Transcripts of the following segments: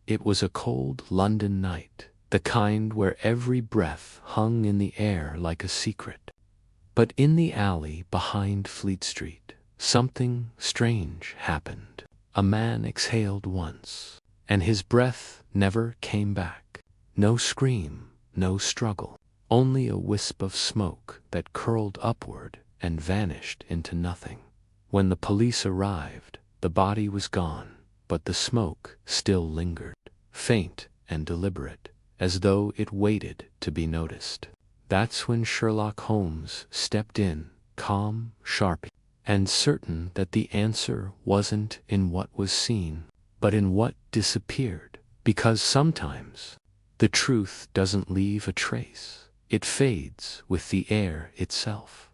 It was a cold London night, the kind where every breath hung in the air like a secret. But in the alley behind Fleet Street, something strange happened. A man exhaled once, and his breath never came back. No scream, no struggle, only a wisp of smoke that curled upward and vanished into nothing. When the police arrived, the body was gone, but the smoke still lingered, faint and deliberate, as though it waited to be noticed. That's when Sherlock Holmes stepped in, calm, sharp, and certain that the answer wasn't in what was seen, but in what disappeared. Because sometimes the truth doesn't leave a trace. It fades with the air itself.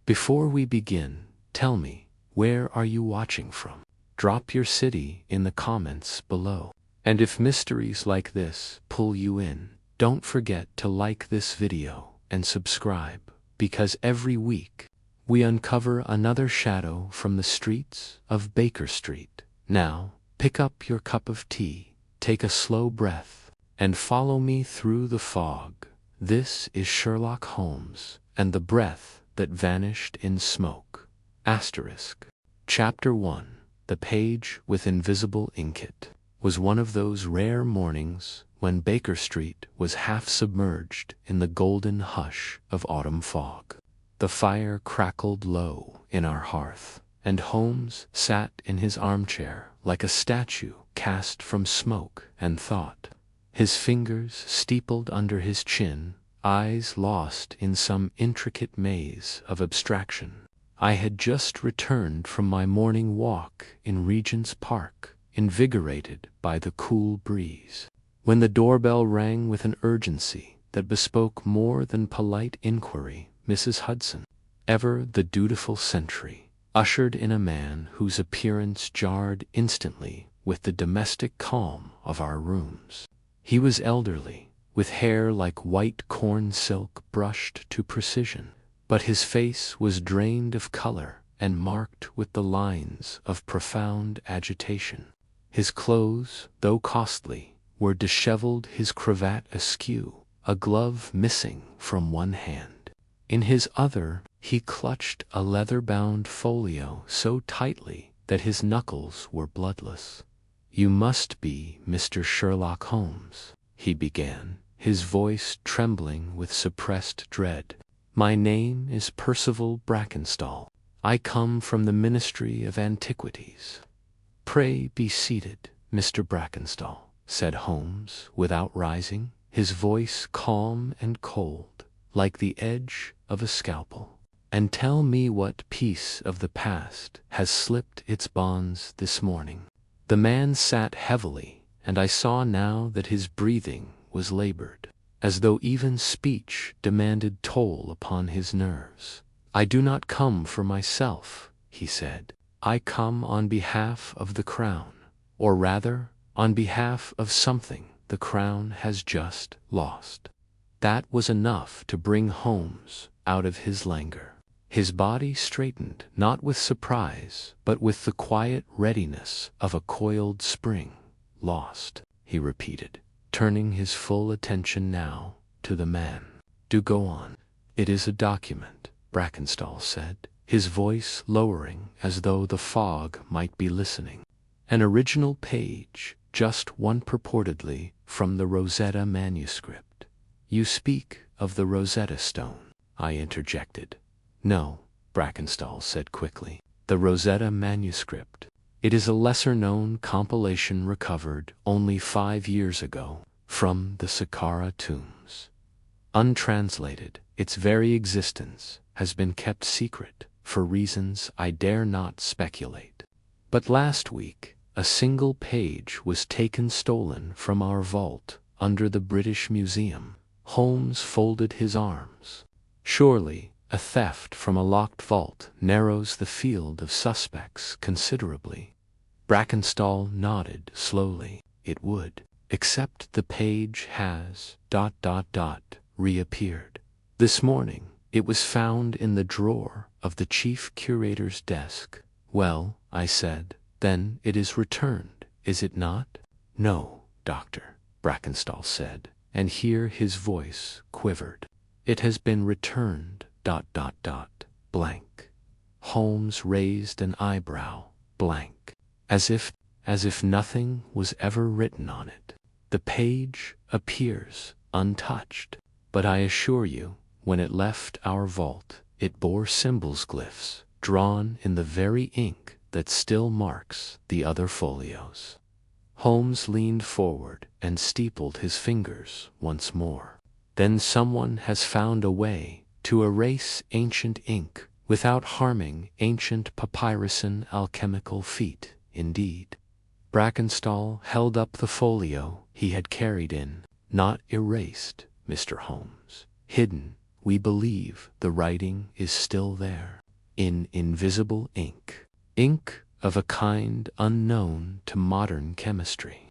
Before we begin, tell me, where are you watching from? Drop your city in the comments below. And if mysteries like this pull you in, don't forget to like this video and subscribe, because every week we uncover another shadow from the streets of Baker Street. Now, pick up your cup of tea, take a slow breath, and follow me through the fog. This is Sherlock Holmes and the breath that vanished in smoke. Asterisk. Chapter 1. The Page with Invisible Ink. It was one of those rare mornings when Baker Street was half submerged in the golden hush of autumn fog. The fire crackled low in our hearth, and Holmes sat in his armchair like a statue cast from smoke and thought, his fingers steepled under his chin, eyes lost in some intricate maze of abstraction. I had just returned from my morning walk in Regent's Park, invigorated by the cool breeze, when the doorbell rang with an urgency that bespoke more than polite inquiry. Mrs. Hudson, ever the dutiful sentry, ushered in a man whose appearance jarred instantly with the domestic calm of our rooms. He was elderly, with hair like white corn silk brushed to precision, but his face was drained of color and marked with the lines of profound agitation. His clothes, though costly, were disheveled, his cravat askew, a glove missing from one hand. In his other, he clutched a leather-bound folio so tightly that his knuckles were bloodless. "You must be Mr. Sherlock Holmes," he began, his voice trembling with suppressed dread. "My name is Percival Brackenstall. I come from the Ministry of Antiquities." "Pray be seated, Mr. Brackenstall," said Holmes, without rising, his voice calm and cold, like the edge of a scalpel. "And tell me what piece of the past has slipped its bonds this morning." The man sat heavily, and I saw now that his breathing was labored, as though even speech demanded toll upon his nerves. "I do not come for myself," he said. "I come on behalf of the Crown, or rather, on behalf of something the Crown has just lost." That was enough to bring Holmes out of his languor. His body straightened, not with surprise, but with the quiet readiness of a coiled spring. "Lost," he repeated, turning his full attention now to the man. "Do go on." "It is a document," Brackenstall said, his voice lowering as though the fog might be listening. "An original page, just one purportedly from the Rosetta manuscript." "You speak of the Rosetta Stone," I interjected. "No," Brackenstall said quickly. "The Rosetta manuscript. It is a lesser-known compilation recovered only 5 years ago from the Saqqara tombs. Untranslated, its very existence has been kept secret for reasons I dare not speculate. But last week, a single page was taken stolen from our vault under the British Museum." Holmes folded his arms. "Surely, a theft from a locked vault narrows the field of suspects considerably." Brackenstall nodded slowly. "It would, except the page has ... reappeared. This morning, it was found in the drawer of the chief curator's desk." "Well," I said, "then it is returned, is it not?" "No," Doctor, Brackenstall said, and here his voice quivered. It has been returned, blank. Holmes raised an eyebrow, blank, as if nothing was ever written on it. The page appears untouched, but I assure you, when it left our vault, it bore symbols, glyphs, drawn in the very ink that still marks the other folios. Holmes leaned forward and steepled his fingers once more. Then someone has found a way to erase ancient ink without harming ancient papyrusan alchemical feat, indeed. Brackenstall held up the folio he had carried in. Not erased, Mr. Holmes. Hidden, we believe the writing is still there. In invisible ink. Ink of a kind unknown to modern chemistry.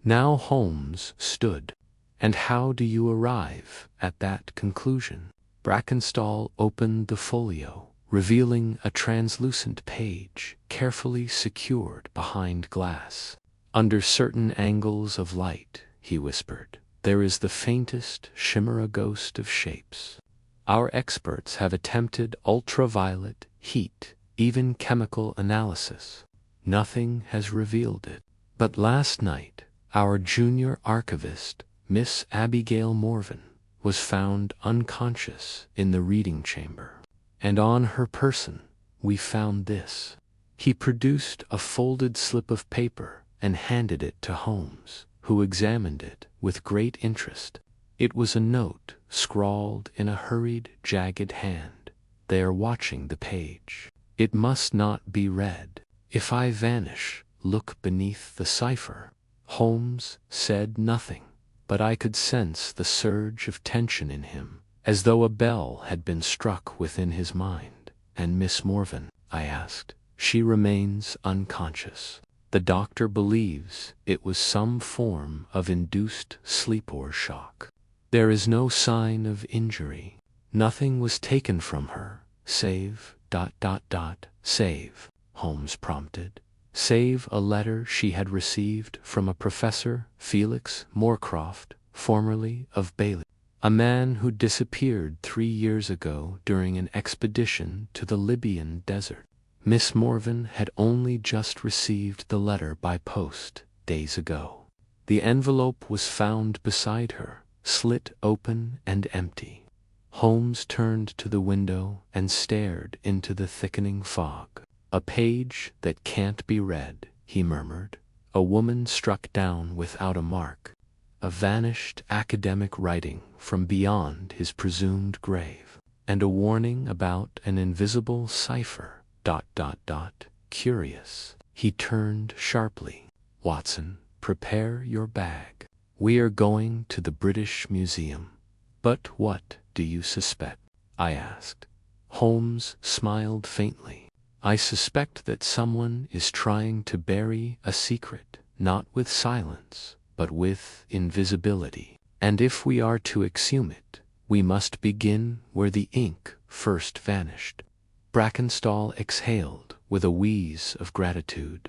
Now Holmes stood. And how do you arrive at that conclusion? Brackenstall opened the folio, revealing a translucent page carefully secured behind glass. Under certain angles of light, he whispered, there is the faintest shimmer, a ghost of shapes. Our experts have attempted ultraviolet, heat, even chemical analysis. Nothing has revealed it. But last night, our junior archivist, Miss Abigail Morvan, was found unconscious in the reading chamber. And on her person, we found this. He produced a folded slip of paper and handed it to Holmes, who examined it with great interest. It was a note scrawled in a hurried, jagged hand. They are watching the page. It must not be read. If I vanish, look beneath the cipher. Holmes said nothing, but I could sense the surge of tension in him, as though a bell had been struck within his mind. And Miss Morvan? I asked. She remains unconscious. The doctor believes it was some form of induced sleep or shock. There is no sign of injury. Nothing was taken from her, save ... Save, Holmes prompted. Save a letter she had received from a Professor Felix Moorcroft, formerly of Bailey, a man who disappeared 3 years ago during an expedition to the Libyan desert. Miss Morvan had only just received the letter by post, days ago. The envelope was found beside her, slit open and empty. Holmes turned to the window and stared into the thickening fog. A page that can't be read, he murmured. A woman struck down without a mark. A vanished academic writing from beyond his presumed grave. And a warning about an invisible cipher. ... Curious. He turned sharply. Watson, prepare your bag. We are going to the British Museum. But what do you suspect? I asked. Holmes smiled faintly. I suspect that someone is trying to bury a secret, not with silence, but with invisibility. And if we are to exhume it, we must begin where the ink first vanished. Brackenstall exhaled with a wheeze of gratitude.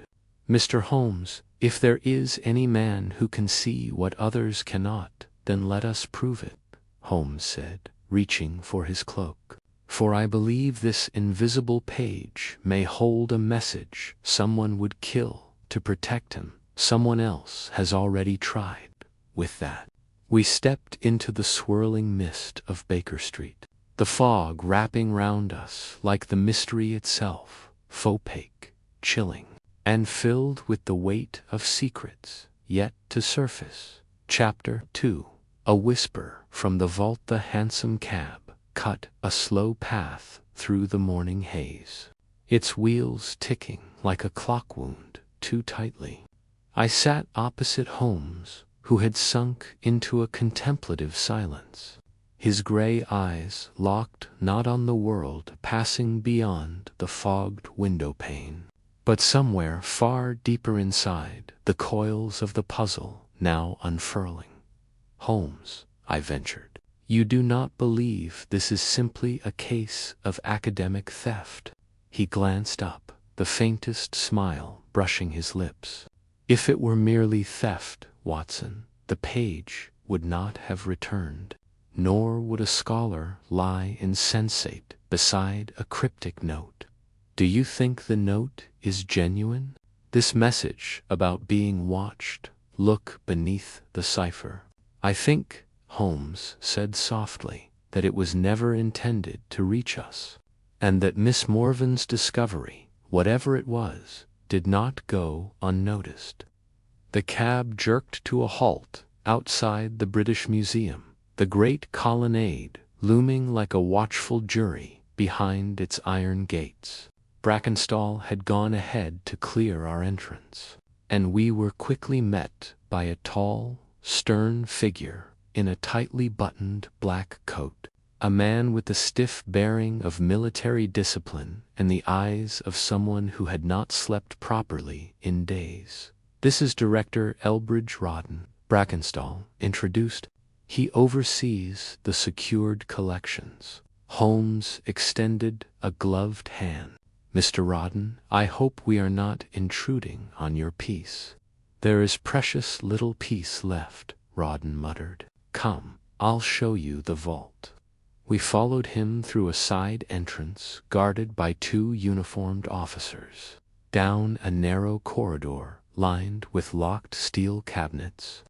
Mr. Holmes, if there is any man who can see what others cannot, then let us prove it, Holmes said, reaching for his cloak. For I believe this invisible page may hold a message someone would kill to protect him. Someone else has already tried. With that, we stepped into the swirling mist of Baker Street. The fog wrapping round us like the mystery itself, opaque, chilling, and filled with the weight of secrets yet to surface. Chapter 2. A whisper from the vault. The hansom cab cut a slow path through the morning haze, its wheels ticking like a clock wound too tightly. I sat opposite Holmes, who had sunk into a contemplative silence. His gray eyes locked not on the world passing beyond the fogged window pane, but somewhere far deeper inside, the coils of the puzzle now unfurling. Holmes, I ventured, you do not believe this is simply a case of academic theft? He glanced up, the faintest smile brushing his lips. If it were merely theft, Watson, the page would not have returned, nor would a scholar lie insensate beside a cryptic note. Do you think the note is genuine? This message about being watched, look beneath the cipher. I think, Holmes said softly, that it was never intended to reach us, and that Miss Morven's discovery, whatever it was, did not go unnoticed. The cab jerked to a halt outside the British Museum, the great colonnade looming like a watchful jury behind its iron gates. Brackenstall had gone ahead to clear our entrance, and we were quickly met by a tall, stern figure in a tightly buttoned black coat, a man with the stiff bearing of military discipline and the eyes of someone who had not slept properly in days. This is Director Elbridge Rawdon, Brackenstall introduced. He oversees the secured collections. Holmes extended a gloved hand. Mr. Rawdon, I hope we are not intruding on your peace. There is precious little peace left, Rawdon muttered. Come, I'll show you the vault. We followed him through a side entrance guarded by 2 uniformed officers, down a narrow corridor lined with locked steel cabinets.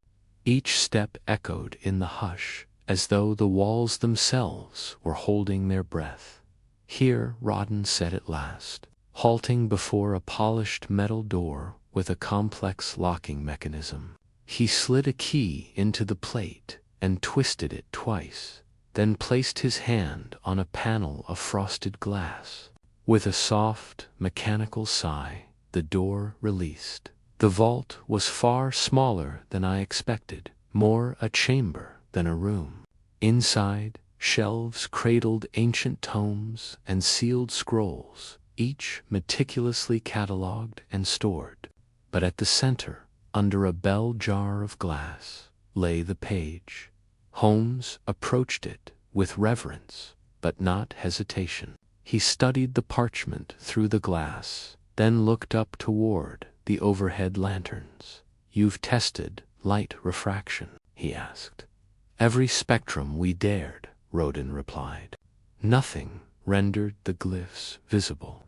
Each step echoed in the hush, as though the walls themselves were holding their breath. Here, Rawdon said at last, halting before a polished metal door with a complex locking mechanism. He slid a key into the plate and twisted it twice, then placed his hand on a panel of frosted glass. With a soft, mechanical sigh, the door released. The vault was far smaller than I expected, more a chamber than a room. Inside, shelves cradled ancient tomes and sealed scrolls, each meticulously catalogued and stored. But at the center, under a bell jar of glass, lay the page. Holmes approached it with reverence, but not hesitation. He studied the parchment through the glass, then looked up toward the overhead lanterns. You've tested light refraction, he asked. Every spectrum we dared, Rawdon replied. Nothing rendered the glyphs visible.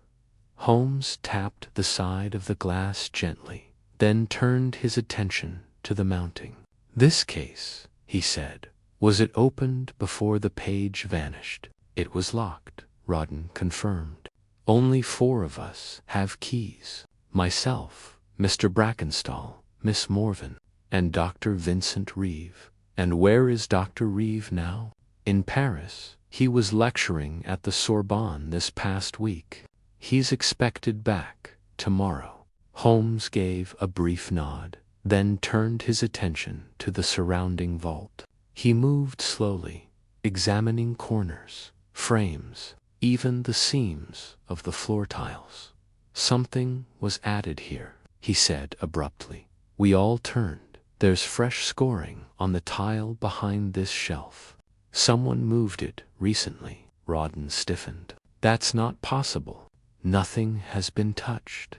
Holmes tapped the side of the glass gently, then turned his attention to the mounting. This case, he said, was it opened before the page vanished? It was locked, Rawdon confirmed. Only 4 of us have keys. Myself, Mr. Brackenstall, Miss Morven, and Dr. Vincent Reeve. And where is Dr. Reeve now? In Paris. He was lecturing at the Sorbonne this past week. He's expected back tomorrow. Holmes gave a brief nod, then turned his attention to the surrounding vault. He moved slowly, examining corners, frames, even the seams of the floor tiles. Something was added here, he said abruptly. We all turned. There's fresh scoring on the tile behind this shelf. Someone moved it recently. Rawdon stiffened. That's not possible. Nothing has been touched.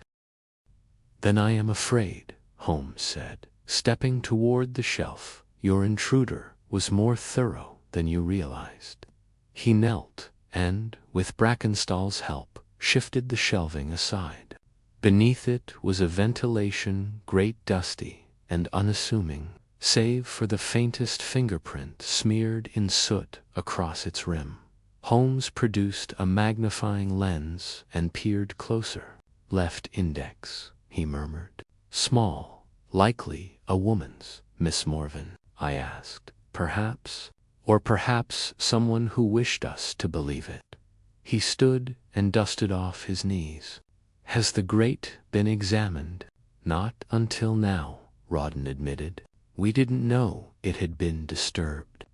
Then I am afraid, Holmes said, stepping toward the shelf. Your intruder was more thorough than you realized. He knelt and, with Brackenstall's help, shifted the shelving aside. Beneath it was a ventilation grate, dusty and unassuming, save for the faintest fingerprint smeared in soot across its rim. Holmes produced a magnifying lens and peered closer. Left index, he murmured. Small, likely a woman's, Miss Morven, I asked. Perhaps, or perhaps someone who wished us to believe it. He stood and dusted off his knees. Has the grate been examined? Not until now, Rawdon admitted. We didn't know it had been disturbed.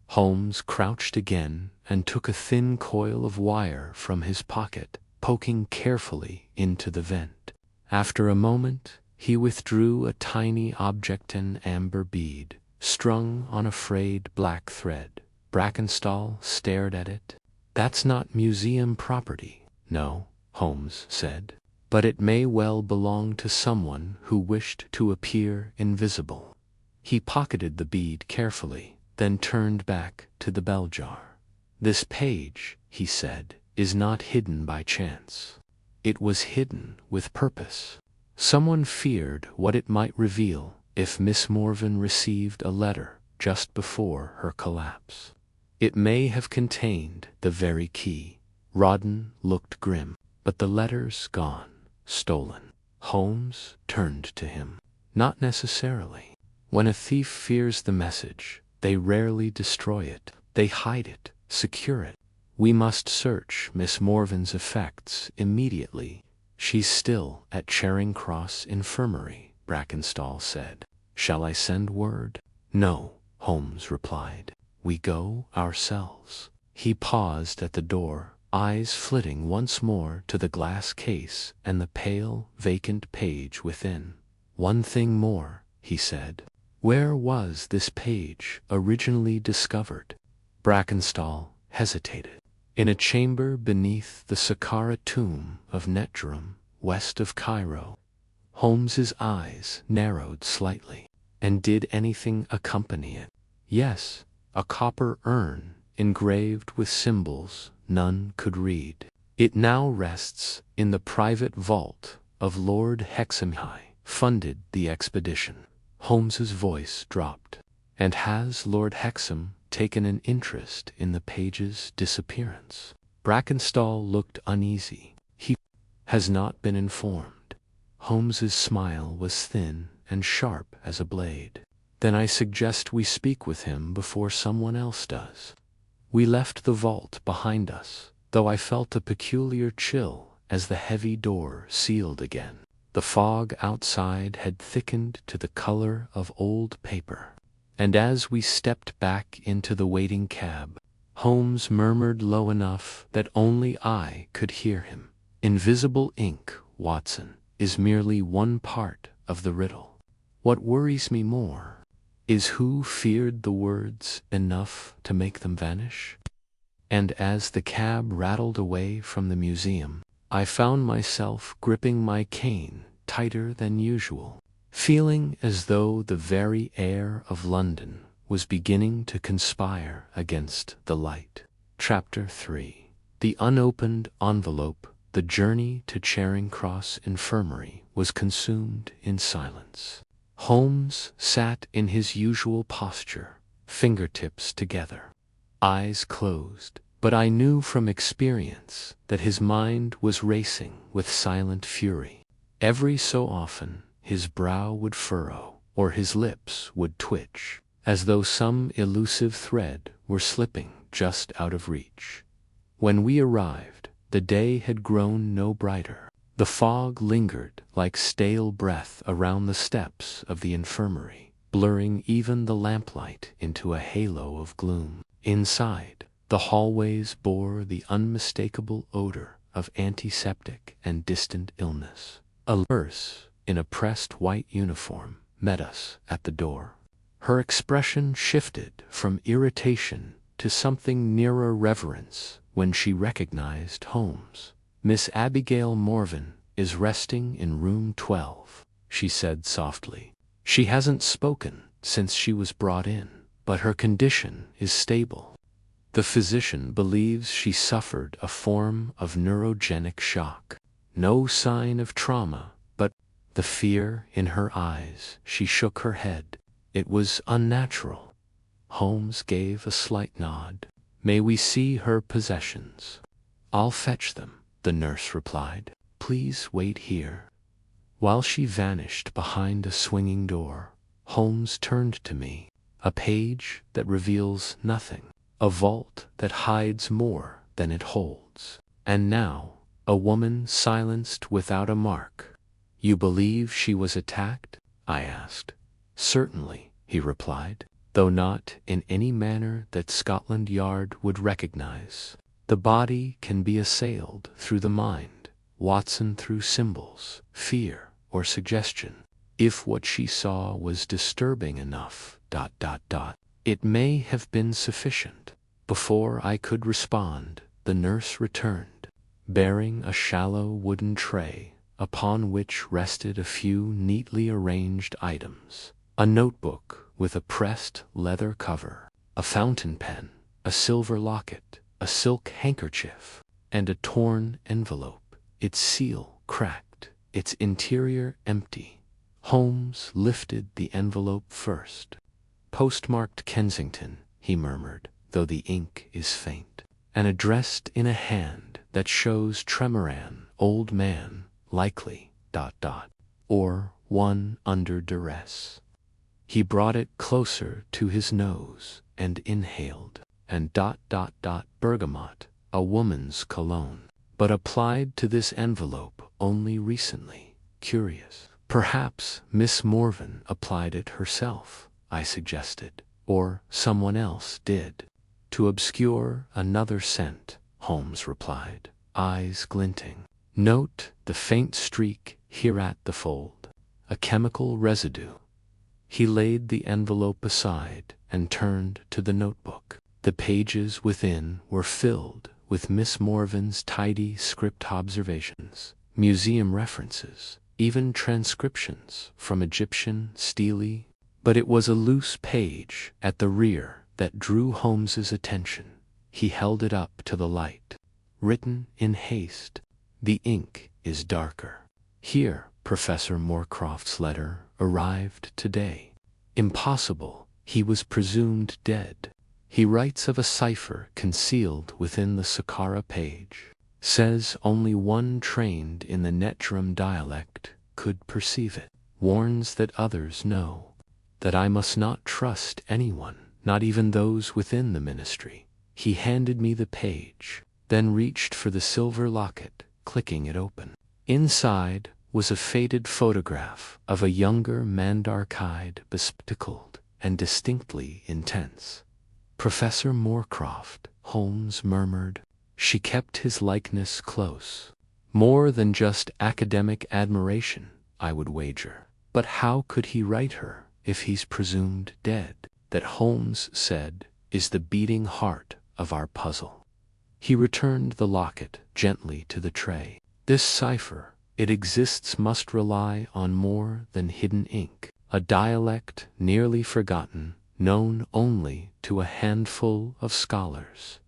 Holmes crouched again and took a thin coil of wire from his pocket, poking carefully into the vent. After a moment, he withdrew a tiny object, an amber bead, strung on a frayed black thread. Brackenstall stared at it. That's not museum property. No, Holmes said. But it may well belong to someone who wished to appear invisible. He pocketed the bead carefully, then turned back to the bell jar. "This page," he said, "is not hidden by chance. It was hidden with purpose. Someone feared what it might reveal if Miss Morven received a letter just before her collapse. It may have contained the very key." Rawdon looked grim. "But the letter's gone, stolen." Holmes turned to him. "Not necessarily. When a thief fears the message, they rarely destroy it. They hide it, secure it. We must search Miss Morven's effects immediately." "She's still at Charing Cross Infirmary," Brackenstall said. "Shall I send word?" "No," Holmes replied. "We go ourselves." He paused at the door, eyes flitting once more to the glass case and the pale, vacant page within. "One thing more," he said. "Where was this page originally discovered?" Brackenstall hesitated. "In a chamber beneath the Saqqara tomb of Netjerum, west of Cairo." Holmes's eyes narrowed slightly. "And did anything accompany it?" "Yes, a copper urn engraved with symbols none could read. It now rests in the private vault of Lord Hexamhigh, funded the expedition." Holmes's voice dropped. "And has Lord Hexam taken an interest in the page's disappearance?" Brackenstall looked uneasy. "He has not been informed." Holmes's smile was thin and sharp as a blade. "Then I suggest we speak with him before someone else does." We left the vault behind us, though I felt a peculiar chill as the heavy door sealed again. The fog outside had thickened to the color of old paper, and as we stepped back into the waiting cab, Holmes murmured low enough that only I could hear him, "Invisible ink, Watson, is merely one part of the riddle. What worries me more is who feared the words enough to make them vanish." And as the cab rattled away from the museum, I found myself gripping my cane tighter than usual, feeling as though the very air of London was beginning to conspire against the light. Chapter 3. The unopened envelope. The journey to Charing Cross Infirmary was consumed in silence. Holmes sat in his usual posture, fingertips together, eyes closed, but I knew from experience that his mind was racing with silent fury. Every so often his brow would furrow, or his lips would twitch, as though some elusive thread were slipping just out of reach. When we arrived, the day had grown no brighter. The fog lingered like stale breath around the steps of the infirmary, blurring even the lamplight into a halo of gloom. Inside, the hallways bore the unmistakable odor of antiseptic and distant illness. A nurse in a pressed white uniform met us at the door. Her expression shifted from irritation to something nearer reverence when she recognized Holmes. "Miss Abigail Morven is resting in room 12, she said softly. "She hasn't spoken since she was brought in, but her condition is stable. The physician believes she suffered a form of neurogenic shock. No sign of trauma, but..." The fear in her eyes, she shook her head. "It was unnatural." Holmes gave a slight nod. "May we see her possessions?" "I'll fetch them," the nurse replied. "Please wait here." While she vanished behind a swinging door, Holmes turned to me. "A page that reveals nothing. A vault that hides more than it holds. And now, a woman silenced without a mark." "You believe she was attacked?" I asked. "Certainly," he replied, "though not in any manner that Scotland Yard would recognize. The body can be assailed through the mind, Watson, through symbols, fear, or suggestion. If what she saw was disturbing enough... It may have been sufficient." Before I could respond, the nurse returned, bearing a shallow wooden tray upon which rested a few neatly arranged items. A notebook with a pressed leather cover, a fountain pen, a silver locket, a silk handkerchief, and a torn envelope, its seal cracked, its interior empty. Holmes lifted the envelope first. "Postmarked Kensington," he murmured, though the ink is faint, "and addressed in a hand that shows Tremoran, old man, likely, ... or one under duress." He brought it closer to his nose and inhaled, and ... bergamot, a woman's cologne, but applied to this envelope only recently. Curious. "Perhaps Miss Morven applied it herself," I suggested, "or someone else did." "To obscure another scent," Holmes replied, eyes glinting. "Note the faint streak here at the fold. A chemical residue." He laid the envelope aside and turned to the notebook. The pages within were filled with Miss Morven's tidy script observations, museum references, even transcriptions from Egyptian stele. But it was a loose page at the rear that drew Holmes's attention. He held it up to the light. "Written in haste. The ink is darker. Here, Professor Moorcroft's letter arrived today. Impossible, he was presumed dead. He writes of a cipher concealed within the Saqqara page. Says only one trained in the Netrum dialect could perceive it. Warns that others know. That I must not trust anyone, not even those within the ministry." He handed me the page, then reached for the silver locket, clicking it open. Inside was a faded photograph of a younger Mandarkide, bespectacled and distinctly intense. "Professor Moorcroft," Holmes murmured. She kept his likeness close. More than just academic admiration, I would wager. But how could he write her if he's presumed dead? That, Holmes said, is the beating heart of our puzzle. He returned the locket gently to the tray. "This cipher, it exists, must rely on more than hidden ink. A dialect nearly forgotten, known only to a handful of scholars. ...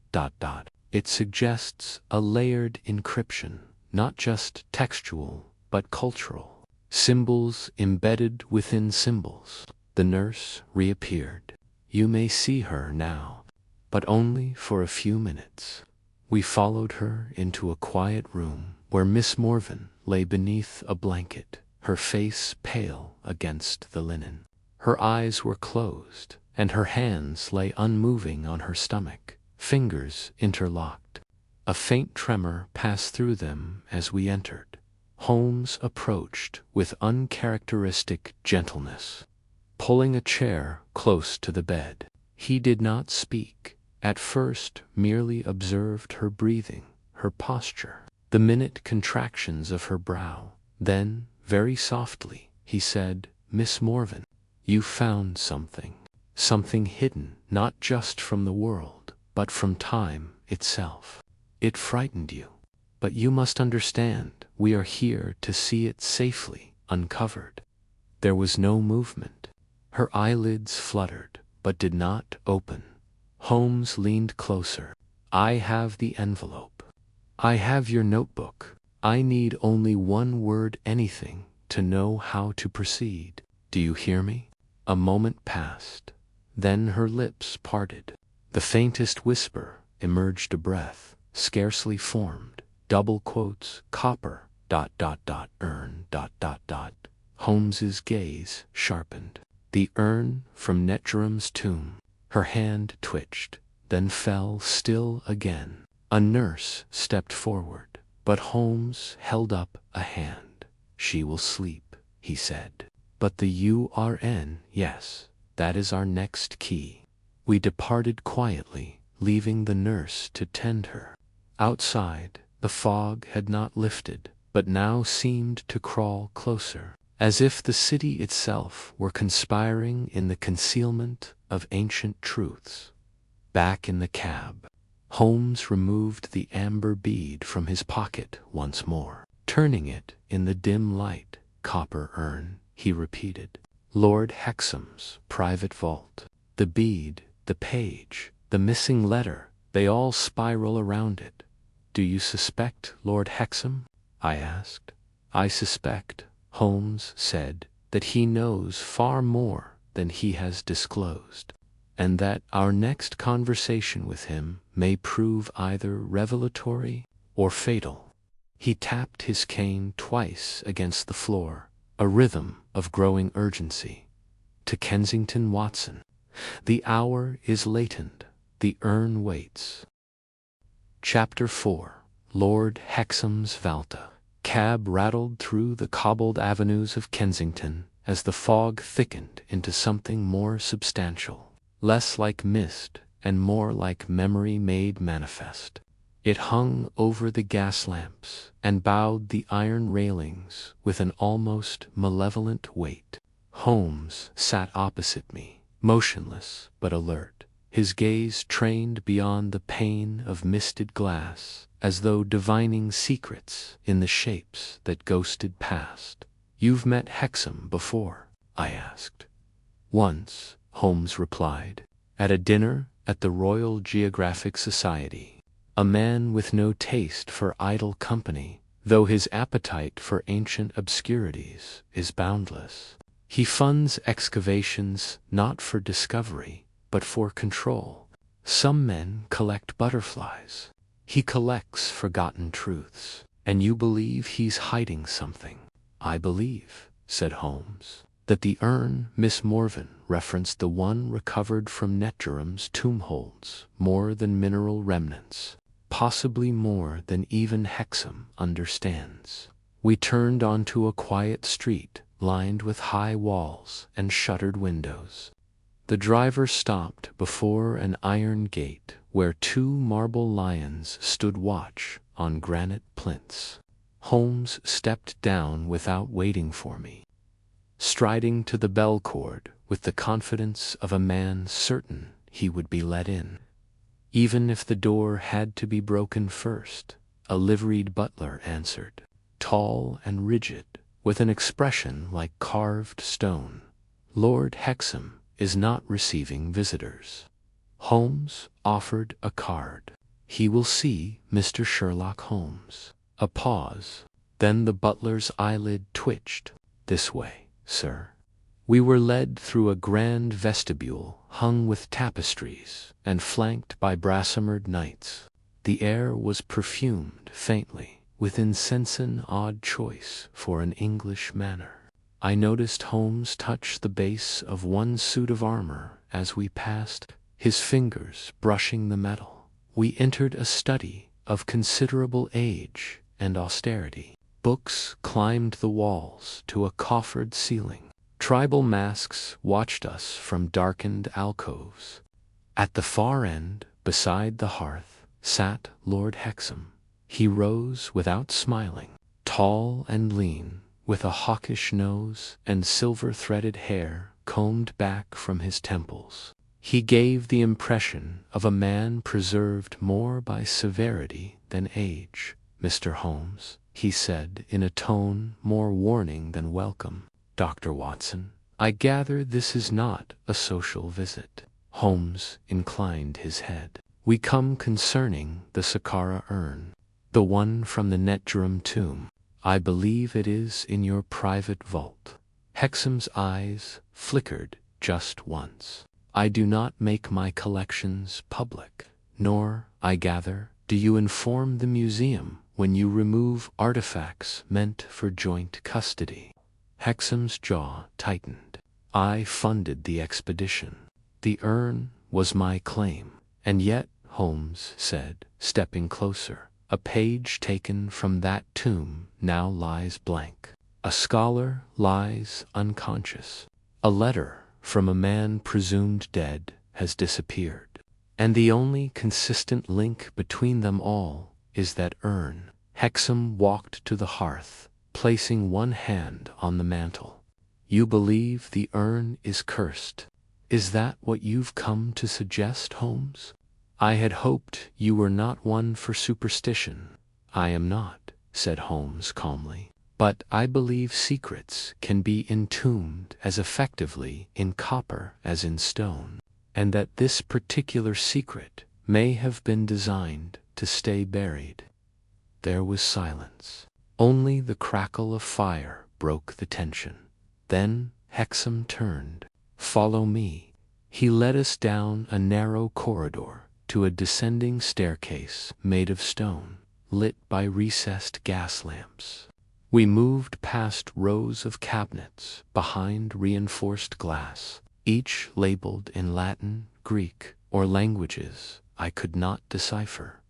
It suggests a layered encryption, not just textual, but cultural. Symbols embedded within symbols." The nurse reappeared. "You may see her now, but only for a few minutes." We followed her into a quiet room where Miss Morven lay beneath a blanket, her face pale against the linen. Her eyes were closed, and her hands lay unmoving on her stomach, fingers interlocked. A faint tremor passed through them as we entered. Holmes approached with uncharacteristic gentleness, pulling a chair close to the bed. He did not speak. At first merely observed her breathing, her posture, the minute contractions of her brow. Then, very softly, he said, "Miss Morven, you found something. Something hidden, not just from the world, but from time itself. It frightened you. But you must understand, we are here to see it safely uncovered." There was no movement. Her eyelids fluttered, but did not open. Holmes leaned closer. "I have the envelope. I have your notebook. I need only one word, anything, to know how to proceed. Do you hear me?" A moment passed. Then her lips parted. The faintest whisper emerged, a breath, scarcely formed. Double quotes, "copper, ... urn, ... Holmes's gaze sharpened. "The urn from Netram's tomb." Her hand twitched, then fell still again. A nurse stepped forward, but Holmes held up a hand. "She will sleep," he said. "But the URN, yes, that is our next key." We departed quietly, leaving the nurse to tend her. Outside, the fog had not lifted, but now seemed to crawl closer, as if the city itself were conspiring in the concealment of ancient truths. Back in the cab, Holmes removed the amber bead from his pocket once more. Turning it in the dim light, "Copper urn," he repeated. Lord Hexam's private vault. The bead, the page, the missing letter, they all spiral around it. Do you suspect Lord Hexam? I asked. I suspect, Holmes said, that he knows far more than he has disclosed, and that our next conversation with him may prove either revelatory or fatal. He tapped his cane twice against the floor, a rhythm of growing urgency. To Kensington, Watson. The hour is latent. The urn waits. Chapter 4. Lord Hexam's Valta. Cab rattled through the cobbled avenues of Kensington as the fog thickened into something more substantial, less like mist and more like memory made manifest. It hung over the gas lamps and bowed the iron railings with an almost malevolent weight. Holmes sat opposite me, motionless but alert, his gaze trained beyond the pane of misted glass, as though divining secrets in the shapes that ghosted past. You've met Hexam before? I asked. Once, Holmes replied, at a dinner at the Royal Geographic Society. A man with no taste for idle company, though his appetite for ancient obscurities is boundless. He funds excavations not for discovery, but for control. Some men collect butterflies. He collects forgotten truths. And you believe he's hiding something? I believe, said Holmes, that the urn Miss Morven referenced, the one recovered from Netgerham's tomb, holds more than mineral remnants, possibly more than even Hexam understands. We turned onto a quiet street lined with high walls and shuttered windows. The driver stopped before an iron gate where two marble lions stood watch on granite plinths. Holmes stepped down without waiting for me, striding to the bell cord with the confidence of a man certain he would be let in. Even if the door had to be broken first, a liveried butler answered, tall and rigid, with an expression like carved stone. Lord Hexam is not receiving visitors. Holmes offered a card. He will see Mr. Sherlock Holmes. A pause. Then the butler's eyelid twitched. This way, sir. We were led through a grand vestibule hung with tapestries and flanked by brass-armored knights. The air was perfumed faintly with incense, an odd choice for an English manner. I noticed Holmes touch the base of one suit of armor as we passed, his fingers brushing the metal. We entered a study of considerable age and austerity. Books climbed the walls to a coffered ceiling. Tribal masks watched us from darkened alcoves. At the far end, beside the hearth, sat Lord Hexam. He rose without smiling, tall and lean, with a hawkish nose and silver-threaded hair combed back from his temples. He gave the impression of a man preserved more by severity than age. Mr. Holmes, he said in a tone more warning than welcome. Dr. Watson, I gather this is not a social visit. Holmes inclined his head. We come concerning the Saqqara urn, the one from the Netgerham tomb. I believe it is in your private vault. Hexam's eyes flickered just once. I do not make my collections public, nor, I gather, do you inform the museum when you remove artifacts meant for joint custody. Hexam's jaw tightened. I funded the expedition. The urn was my claim. And yet, Holmes said, stepping closer, a page taken from that tomb now lies blank. A scholar lies unconscious. A letter from a man presumed dead has disappeared. And the only consistent link between them all is that urn. Hexam walked to the hearth, placing one hand on the mantel. You believe the urn is cursed. Is that what you've come to suggest, Holmes? I had hoped you were not one for superstition. I am not, said Holmes calmly. But I believe secrets can be entombed as effectively in copper as in stone, and that this particular secret may have been designed to stay buried. There was silence. Only the crackle of fire broke the tension. Then Hexam turned. "Follow me." He led us down a narrow corridor to a descending staircase made of stone, lit by recessed gas lamps. We moved past rows of cabinets behind reinforced glass, each labeled in Latin, Greek, or languages I could not decipher.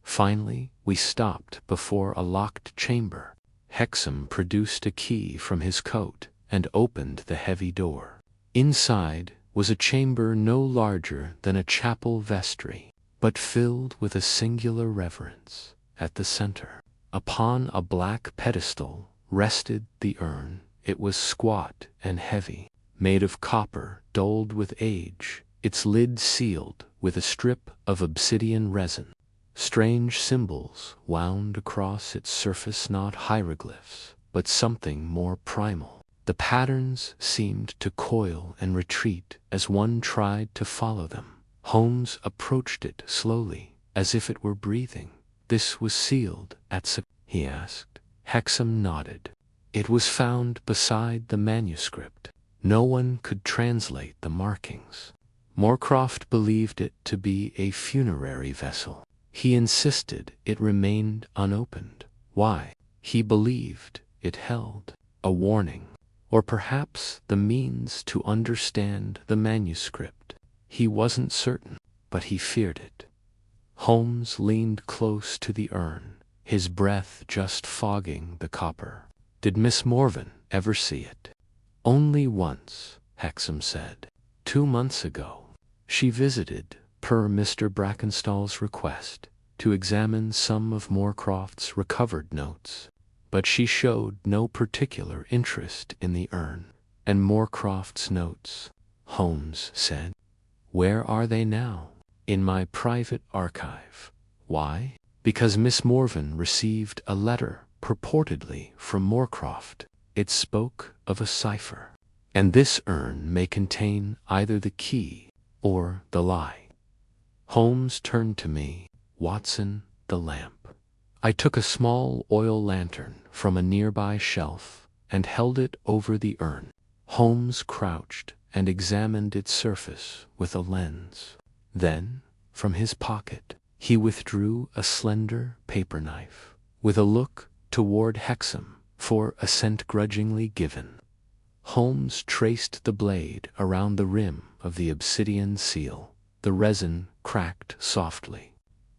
Finally, we stopped before a locked chamber. Hexam produced a key from his coat and opened the heavy door. Inside was a chamber no larger than a chapel vestry, but filled with a singular reverence. At the center, upon a black pedestal, rested the urn. It was squat and heavy, made of copper dulled with age, its lid sealed with a strip of obsidian resin. Strange symbols wound across its surface, not hieroglyphs, but something more primal. The patterns seemed to coil and retreat as one tried to follow them. Holmes approached it slowly, as if it were breathing. "This was sealed at he asked. Hexam nodded. "It was found beside the manuscript. No one could translate the markings. Moorcroft believed it to be a funerary vessel. He insisted it remained unopened. Why? He believed it held a warning, or perhaps the means to understand the manuscript. He wasn't certain, but he feared it." Holmes leaned close to the urn, his breath just fogging the copper. "Did Miss Morven ever see it?" "Only once," Hexam said. "2 months ago. She visited, per Mr. Brackenstall's request, to examine some of Moorcroft's recovered notes. But she showed no particular interest in the urn and Moorcroft's notes," Holmes said. "Where are they now?" "In my private archive." "Why?" "Because Miss Morven received a letter purportedly from Moorcroft. It spoke of a cipher. And this urn may contain either the key or the lie." Holmes turned to me. "Watson, the lamp." I took a small oil lantern from a nearby shelf and held it over the urn. Holmes crouched and examined its surface with a lens. Then, from his pocket, he withdrew a slender paper knife, with a look toward Hexam for assent grudgingly given. Holmes traced the blade around the rim of the obsidian seal. The resin cracked softly.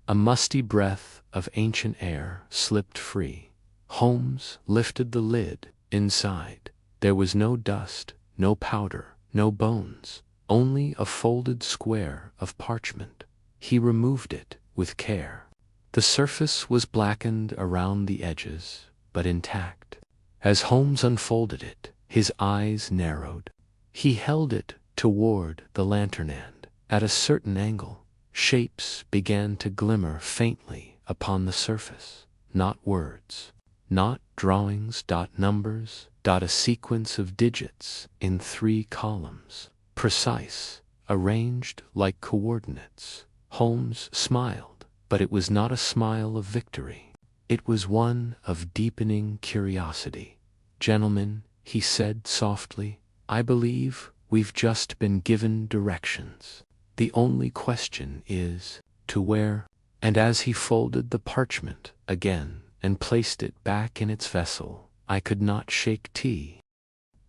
A musty breath of ancient air slipped free. Holmes lifted the lid. Inside, there was no dust, no powder, no bones, only a folded square of parchment. He removed it with care. The surface was blackened around the edges, but intact. As Holmes unfolded it, his eyes narrowed. He held it toward the lantern end. At a certain angle, shapes began to glimmer faintly upon the surface. Not words, not drawings, numbers, a sequence of digits in 3 columns, precise, arranged like coordinates. Holmes smiled, but it was not a smile of victory. It was one of deepening curiosity. "Gentlemen," he said softly, "I believe we've just been given directions. The only question is, to where?" And as he folded the parchment again and placed it back in its vessel, I could not shake T.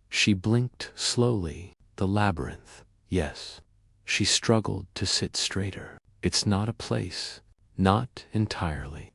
She blinked slowly. "The labyrinth." "Yes." She struggled to sit straighter. "It's not a place." "Not entirely."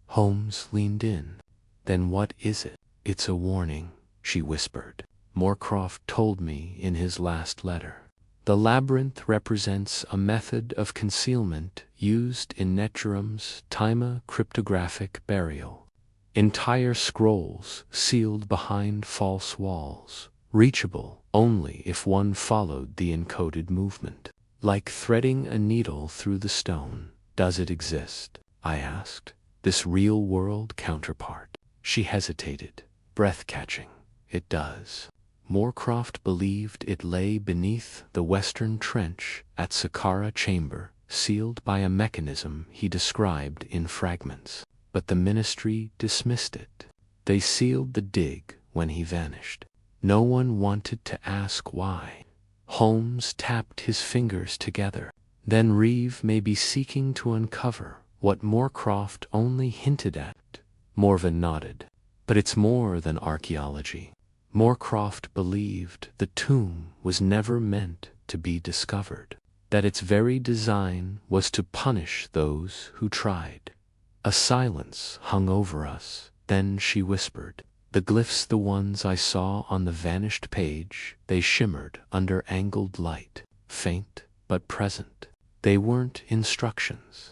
Holmes leaned in. "Then what is it?" "It's a warning," she whispered. "Moorcroft told me in his last letter. The labyrinth represents a method of concealment used in Netjerum's Time cryptographic burial. Entire scrolls sealed behind false walls, reachable only if one followed the encoded movement. Like threading a needle through the stone. Does it exist?" I asked. "This real-world counterpart?" She hesitated. breath-catching. It does. Moorcroft believed it lay beneath the western trench at Saqqara Chamber, sealed by a mechanism he described in fragments. But the ministry dismissed it. They sealed the dig when he vanished. No one wanted to ask why. Holmes tapped his fingers together. Then Reeve may be seeking to uncover what Moorcroft only hinted at. Morven nodded. But it's more than archaeology. Moorcroft believed the tomb was never meant to be discovered, that its very design was to punish those who tried. A silence hung over us. Then she whispered, "The glyphs, the ones I saw on the vanished page, they shimmered under angled light, faint but present. They weren't instructions.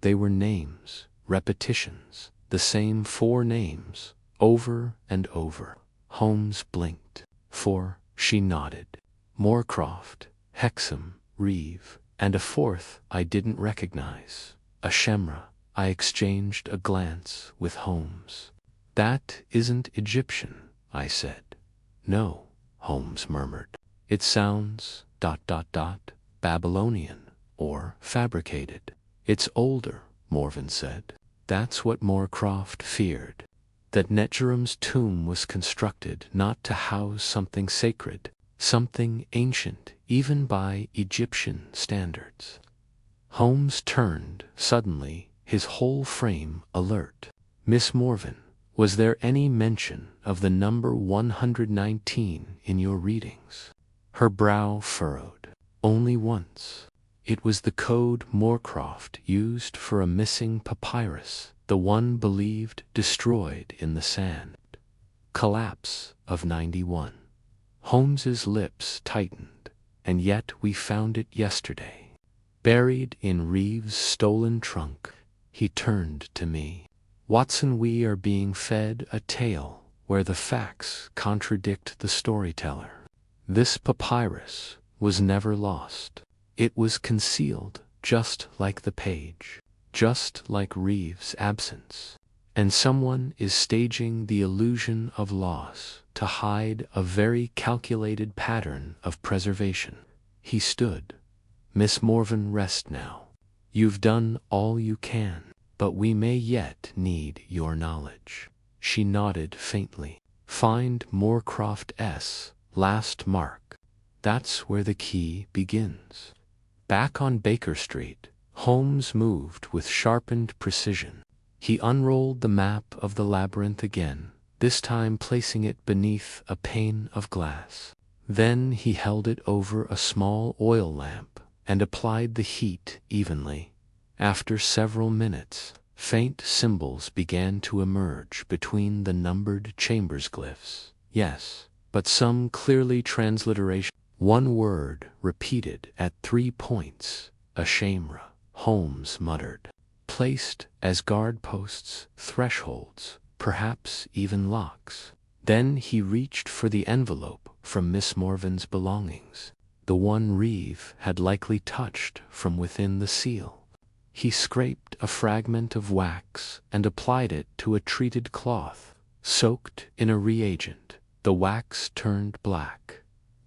They were names, repetitions, the same 4 names, over and over." Holmes blinked. 4, she nodded. Moorcroft, Hexam, Reeve, and a 4th I didn't recognize. A Shemra. I exchanged a glance with Holmes. "That isn't Egyptian," I said. "No," Holmes murmured. "It sounds ... Babylonian, or fabricated." "It's older," Morven said. "That's what Moorcroft feared. That Netjerum's tomb was constructed not to house something sacred, something ancient even by Egyptian standards." Holmes turned suddenly, his whole frame alert. "Miss Morven, was there any mention of the number 119 in your readings?" Her brow furrowed. "Only once. It was the code Moorcroft used for a missing papyrus, the one believed destroyed in the sand. Collapse of 91. Holmes's lips tightened. "And yet we found it yesterday. Buried in Reeve's stolen trunk." He turned to me. "Watson, we are being fed a tale where the facts contradict the storyteller. This papyrus was never lost. It was concealed, just like the page, just like Reeve's absence. And someone is staging the illusion of loss to hide a very calculated pattern of preservation." He stood. "Miss Morven, rest now. You've done all you can, but we may yet need your knowledge." She nodded faintly. "Find Moorcroft's last mark. That's where the key begins." Back on Baker Street, Holmes moved with sharpened precision. He unrolled the map of the labyrinth again, this time placing it beneath a pane of glass. Then he held it over a small oil lamp and applied the heat evenly. After several minutes, faint symbols began to emerge between the numbered chambers glyphs. Yes, but some clearly transliteration. One word repeated at 3 points. "A Shamra," Holmes muttered. "Placed as guard posts, thresholds, perhaps even locks." Then he reached for the envelope from Miss Morven's belongings, the one Reeve had likely touched from within the seal. He scraped a fragment of wax and applied it to a treated cloth, soaked in a reagent. The wax turned black.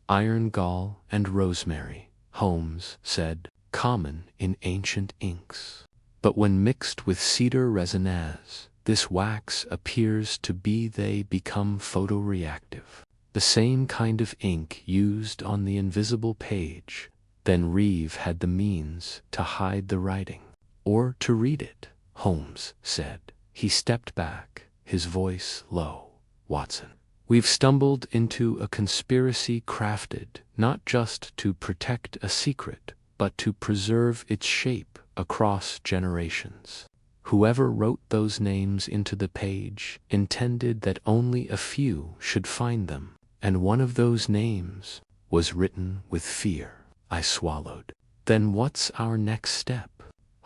"Iron gall and rosemary," Holmes said, "common in ancient inks. But when mixed with cedar resinase, this wax appears to be they become photoreactive. The same kind of ink used on the invisible page." Then Reeve had the means to hide the writing. "Or to read it," Holmes said. He stepped back, his voice low. "Watson, we've stumbled into a conspiracy crafted not just to protect a secret, but to preserve its shape across generations. Whoever wrote those names into the page intended that only a few should find them, and one of those names was written with fear." I swallowed. "Then what's our next step?"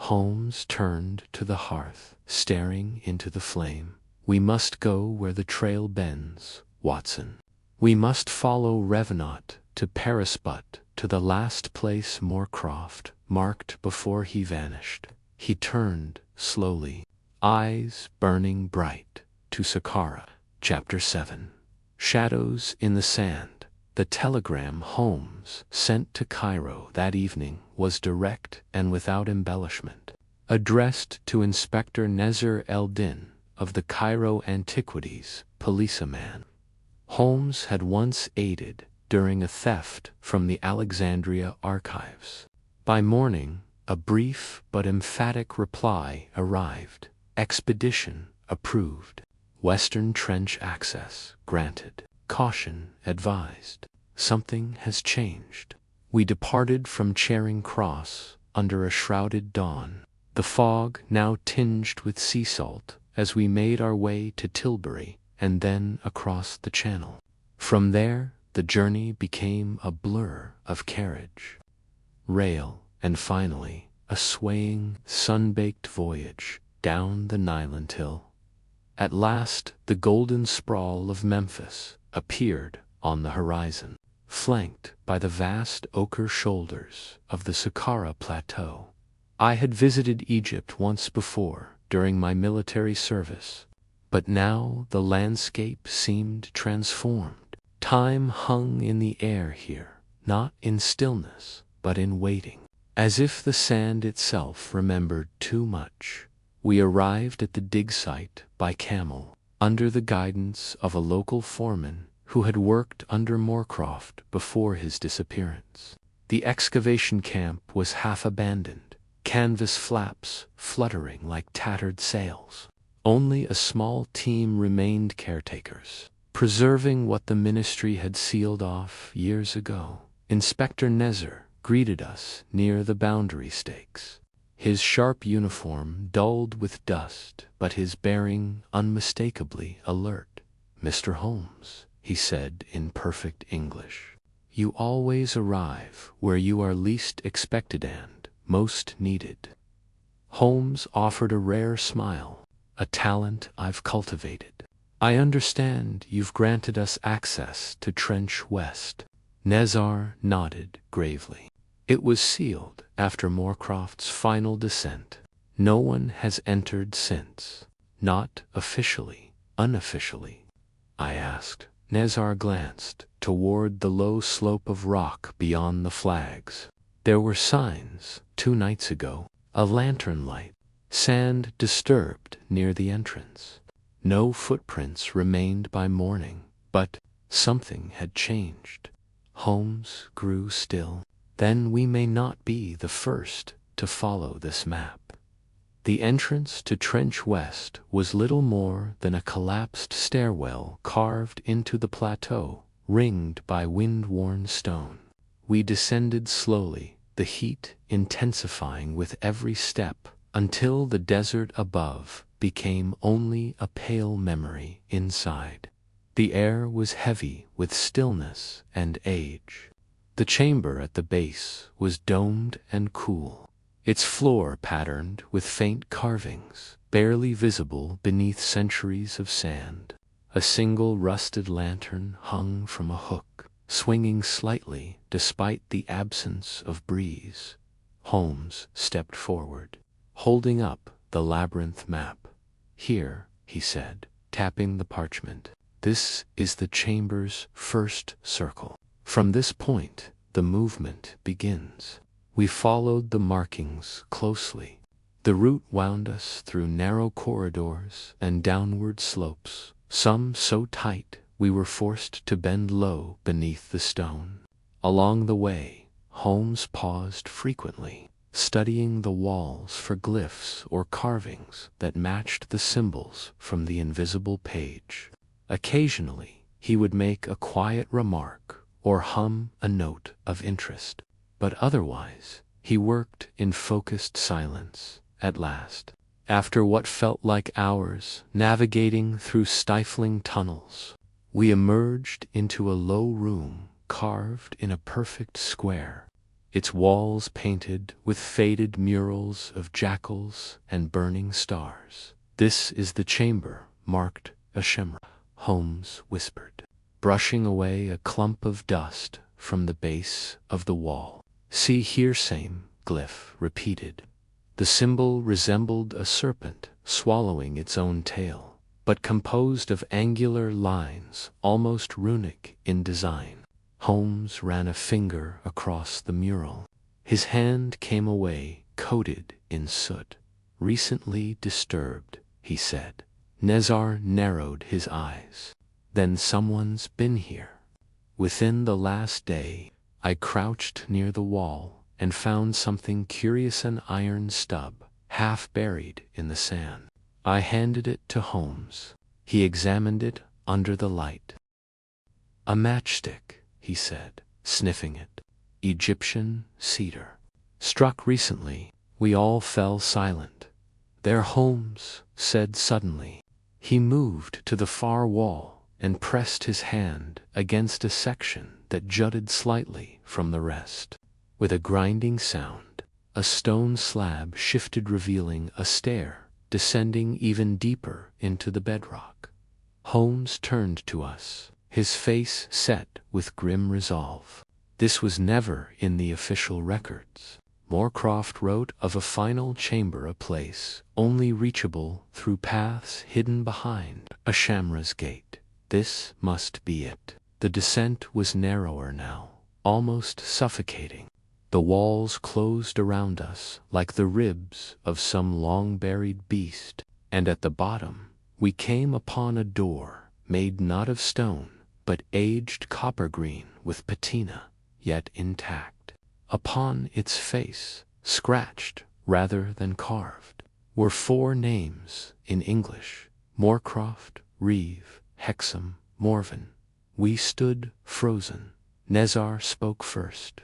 Holmes turned to the hearth, staring into the flame. "We must go where the trail bends, Watson. We must follow Revenant to Perisput, to the last place Moorcroft marked before he vanished." He turned slowly, eyes burning bright, to Saqqara. Chapter 7. Shadows in the Sand. The telegram Holmes sent to Cairo that evening was direct and without embellishment. Addressed to Inspector Nezer el-Din of the Cairo Antiquities, policeman. Holmes had once aided during a theft from the Alexandria archives. By morning, a brief but emphatic reply arrived. Expedition approved. Western Trench access granted. Caution advised. Something has changed. We departed from Charing Cross under a shrouded dawn, the fog now tinged with sea salt, as we made our way to Tilbury and then across the Channel. From there, the journey became a blur of carriage, rail, and finally, a swaying, sun-baked voyage down the Nile until, at last, the golden sprawl of Memphis appeared on the horizon, flanked by the vast ochre shoulders of the Saqqara Plateau. I had visited Egypt once before during my military service, but now the landscape seemed transformed. Time hung in the air here, not in stillness, but in waiting, as if the sand itself remembered too much. We arrived at the dig site by camel, under the guidance of a local foreman who had worked under Moorcroft before his disappearance. The excavation camp was half abandoned, canvas flaps fluttering like tattered sails. Only a small team remained caretakers, preserving what the ministry had sealed off years ago. Inspector Nezer greeted us near the boundary stakes, his sharp uniform dulled with dust, but his bearing unmistakably alert. "Mr. Holmes," he said in perfect English, "you always arrive where you are least expected and most needed." Holmes offered a rare smile, a talent I've cultivated. "I understand you've granted us access to Trench West." Nezer nodded gravely. "It was sealed after Moorcroft's final descent. No one has entered since." "Not officially, unofficially?" I asked. Nezer glanced toward the low slope of rock beyond the flags. "There were signs 2 nights ago, a lantern light, sand disturbed near the entrance. No footprints remained by morning, but something had changed." Holmes grew still. "Then we may not be the first to follow this map." The entrance to Trench West was little more than a collapsed stairwell carved into the plateau, ringed by wind-worn stone. We descended slowly, the heat intensifying with every step, until the desert above became only a pale memory inside. The air was heavy with stillness and age. The chamber at the base was domed and cool, its floor patterned with faint carvings, barely visible beneath centuries of sand. A single rusted lantern hung from a hook, swinging slightly despite the absence of breeze. Holmes stepped forward, holding up the labyrinth map. "Here," he said, tapping the parchment, "this is the chamber's first circle. From this point, the movement begins." We followed the markings closely. The route wound us through narrow corridors and downward slopes, some so tight we were forced to bend low beneath the stone. Along the way, Holmes paused frequently, studying the walls for glyphs or carvings that matched the symbols from the invisible page. Occasionally, he would make a quiet remark or hum a note of interest, but otherwise, he worked in focused silence. At last, after what felt like hours navigating through stifling tunnels, we emerged into a low room carved in a perfect square, its walls painted with faded murals of jackals and burning stars. "This is the chamber marked Ashemra," Holmes whispered, brushing away a clump of dust from the base of the wall. "See here, same glyph repeated." The symbol resembled a serpent swallowing its own tail. but composed of angular lines, almost runic in design. Holmes ran a finger across the mural. His hand came away, coated in soot. "Recently disturbed," he said. Nezar narrowed his eyes. "Then someone's been here." "Within the last day, I crouched near the wall and found something curious, an iron stub, half buried in the sand. I handed it to Holmes. He examined it under the light. "A matchstick," he said, sniffing it. "Egyptian cedar. Struck recently." We all fell silent. "There," Holmes said suddenly. He moved to the far wall and pressed his hand against a section that jutted slightly from the rest. With a grinding sound, a stone slab shifted, revealing a stair descending even deeper into the bedrock. Holmes turned to us, his face set with grim resolve. This was never in the official records. Moorcroft wrote of a final chamber, a place only reachable through paths hidden behind a shamras gate. This must be it. The descent was narrower now, almost suffocating. The walls closed around us like the ribs of some long-buried beast, and at the bottom we came upon a door made not of stone, but aged copper green with patina, yet intact. Upon its face, scratched rather than carved, were 4 names in English: Moorcroft, Reeve, Hexam, Morven. We stood frozen. Nezar spoke first.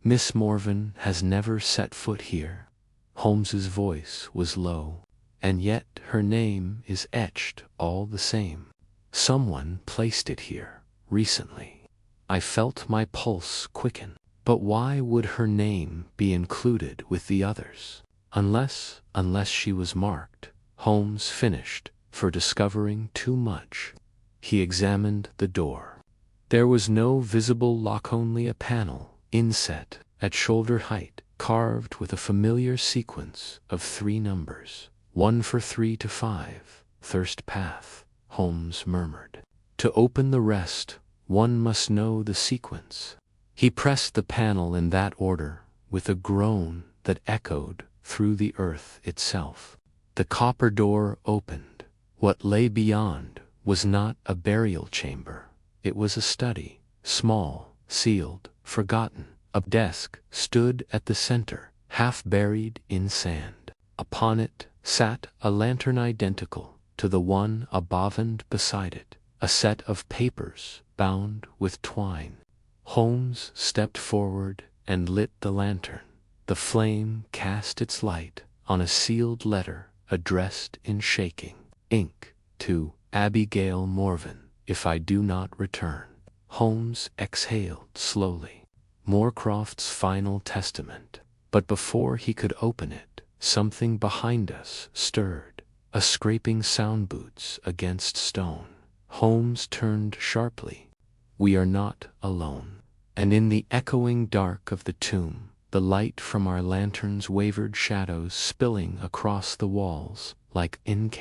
"Miss Morven has never set foot here." Holmes's voice was low. "And yet her name is etched all the same. Someone placed it here recently." I felt my pulse quicken. But why would her name be included with the others? Unless she was marked, Holmes finished, for discovering too much. He examined the door. There was no visible lock, only a panel, inset at shoulder height, carved with a familiar sequence of 3 numbers. "1 for 3 to 5, Thirst Path," Holmes murmured. "To open the rest, one must know the sequence." He pressed the panel in that order with a groan that echoed through the earth itself. The copper door opened. What lay beyond was not a burial chamber. It was a study, small, sealed, forgotten. A desk stood at the center, half buried in sand. Upon it sat a lantern identical to the one above, and beside it a set of papers bound with twine. Holmes stepped forward and lit the lantern. The flame cast its light on a sealed letter addressed in shaking ink to Abigail Morven. "If I do not return." Holmes exhaled slowly. Moorcroft's final testament. But before he could open it, something behind us stirred. A scraping sound, boots against stone. Holmes turned sharply. We are not alone. And in the echoing dark of the tomb, the light from our lanterns wavered, shadows spilling across the walls like ink.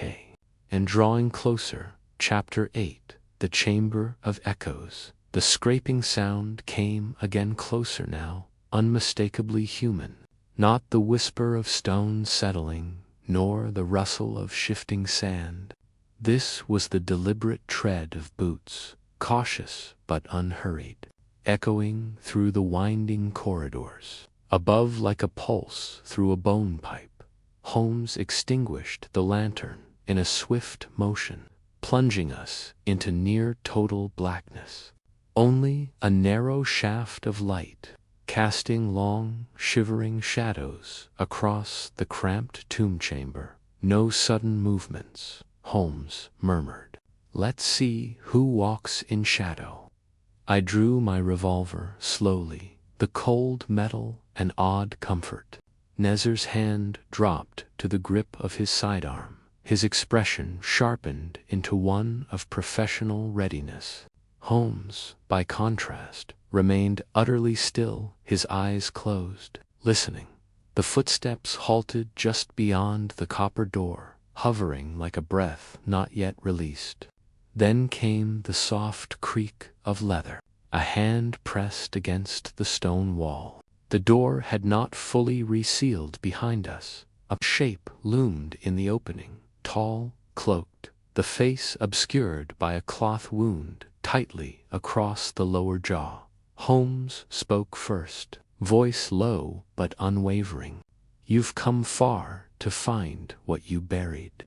And drawing closer, Chapter 8, The Chamber of Echoes. The scraping sound came again, closer now, unmistakably human. Not the whisper of stone settling, nor the rustle of shifting sand. This was the deliberate tread of boots, cautious but unhurried, echoing through the winding corridors. Above, like a pulse through a bone pipe, Holmes extinguished the lantern in a swift motion, plunging us into near total blackness. Only a narrow shaft of light, casting long, shivering shadows across the cramped tomb chamber. "No sudden movements," Holmes murmured. "Let's see who walks in shadow." I drew my revolver slowly, the cold metal an odd comfort. Nezar's hand dropped to the grip of his sidearm. His expression sharpened into one of professional readiness. Holmes, by contrast, remained utterly still, his eyes closed, listening. The footsteps halted just beyond the copper door, hovering like a breath not yet released. Then came the soft creak of leather. A hand pressed against the stone wall. The door had not fully resealed behind us. A shape loomed in the opening, tall, cloaked, the face obscured by a cloth wound tightly across the lower jaw. Holmes spoke first, voice low but unwavering. "You've come far to find what you buried."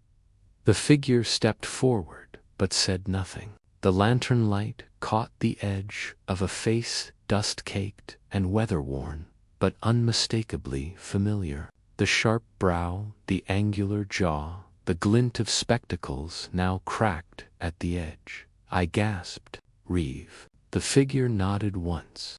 The figure stepped forward but said nothing. The lantern light caught the edge of a face dust-caked and weather-worn, but unmistakably familiar. The sharp brow, the angular jaw, the glint of spectacles now cracked at the edge. I gasped. "Reeve." The figure nodded once.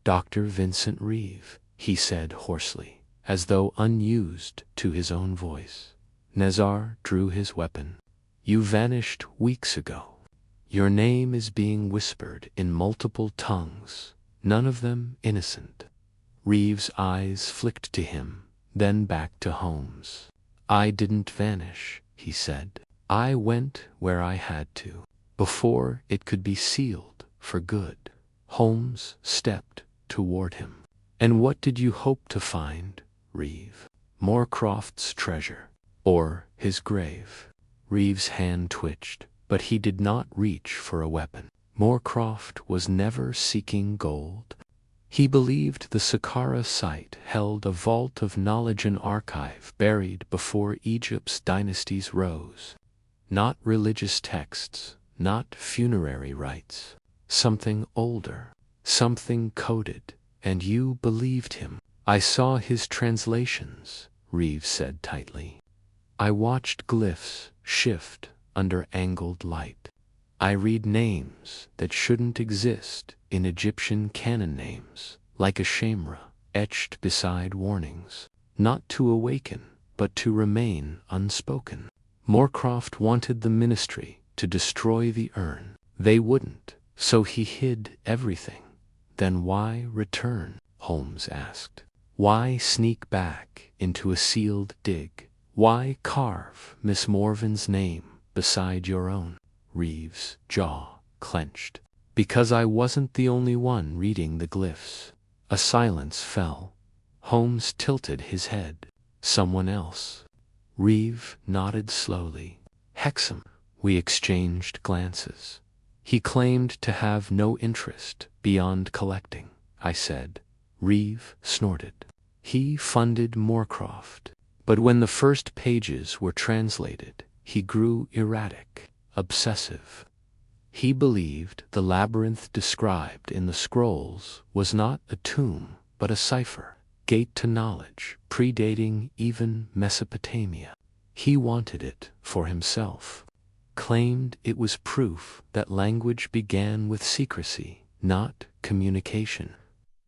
"Dr. Vincent Reeve," he said hoarsely, as though unused to his own voice. Nazar drew his weapon. "You vanished weeks ago. Your name is being whispered in multiple tongues, none of them innocent." Reeve's eyes flicked to him, then back to Holmes. "I didn't vanish," he said. "I went where I had to, before it could be sealed for good." Holmes stepped toward him. "And what did you hope to find, Reeve? Moorcroft's treasure, or his grave?" Reeve's hand twitched, but he did not reach for a weapon. Moorcroft was never seeking gold. He believed the Saqqara site held a vault of knowledge, an archive buried before Egypt's dynasties rose. Not religious texts, not funerary rites. Something older, something coded, and you believed him. "I saw his translations," Reeve said tightly. "I watched glyphs shift under angled light. I read names that shouldn't exist in Egyptian canon names, like a shamra, etched beside warnings, not to awaken, but to remain unspoken. Moorcroft wanted the ministry to destroy the urn. They wouldn't, so he hid everything. Then why return?" Holmes asked. "Why sneak back into a sealed dig? Why carve Miss Morven's name beside your own?" Reeve's jaw clenched. "Because I wasn't the only one reading the glyphs." A silence fell. Holmes tilted his head. "Someone else?" Reeve nodded slowly. "Hexam." We exchanged glances. "He claimed to have no interest beyond collecting," I said. Reeve snorted. "He funded Moorcroft. But when the first pages were translated, he grew erratic, obsessive. He believed the labyrinth described in the scrolls was not a tomb, but a cipher, gate to knowledge, predating even Mesopotamia. He wanted it for himself. Claimed it was proof that language began with secrecy, not communication."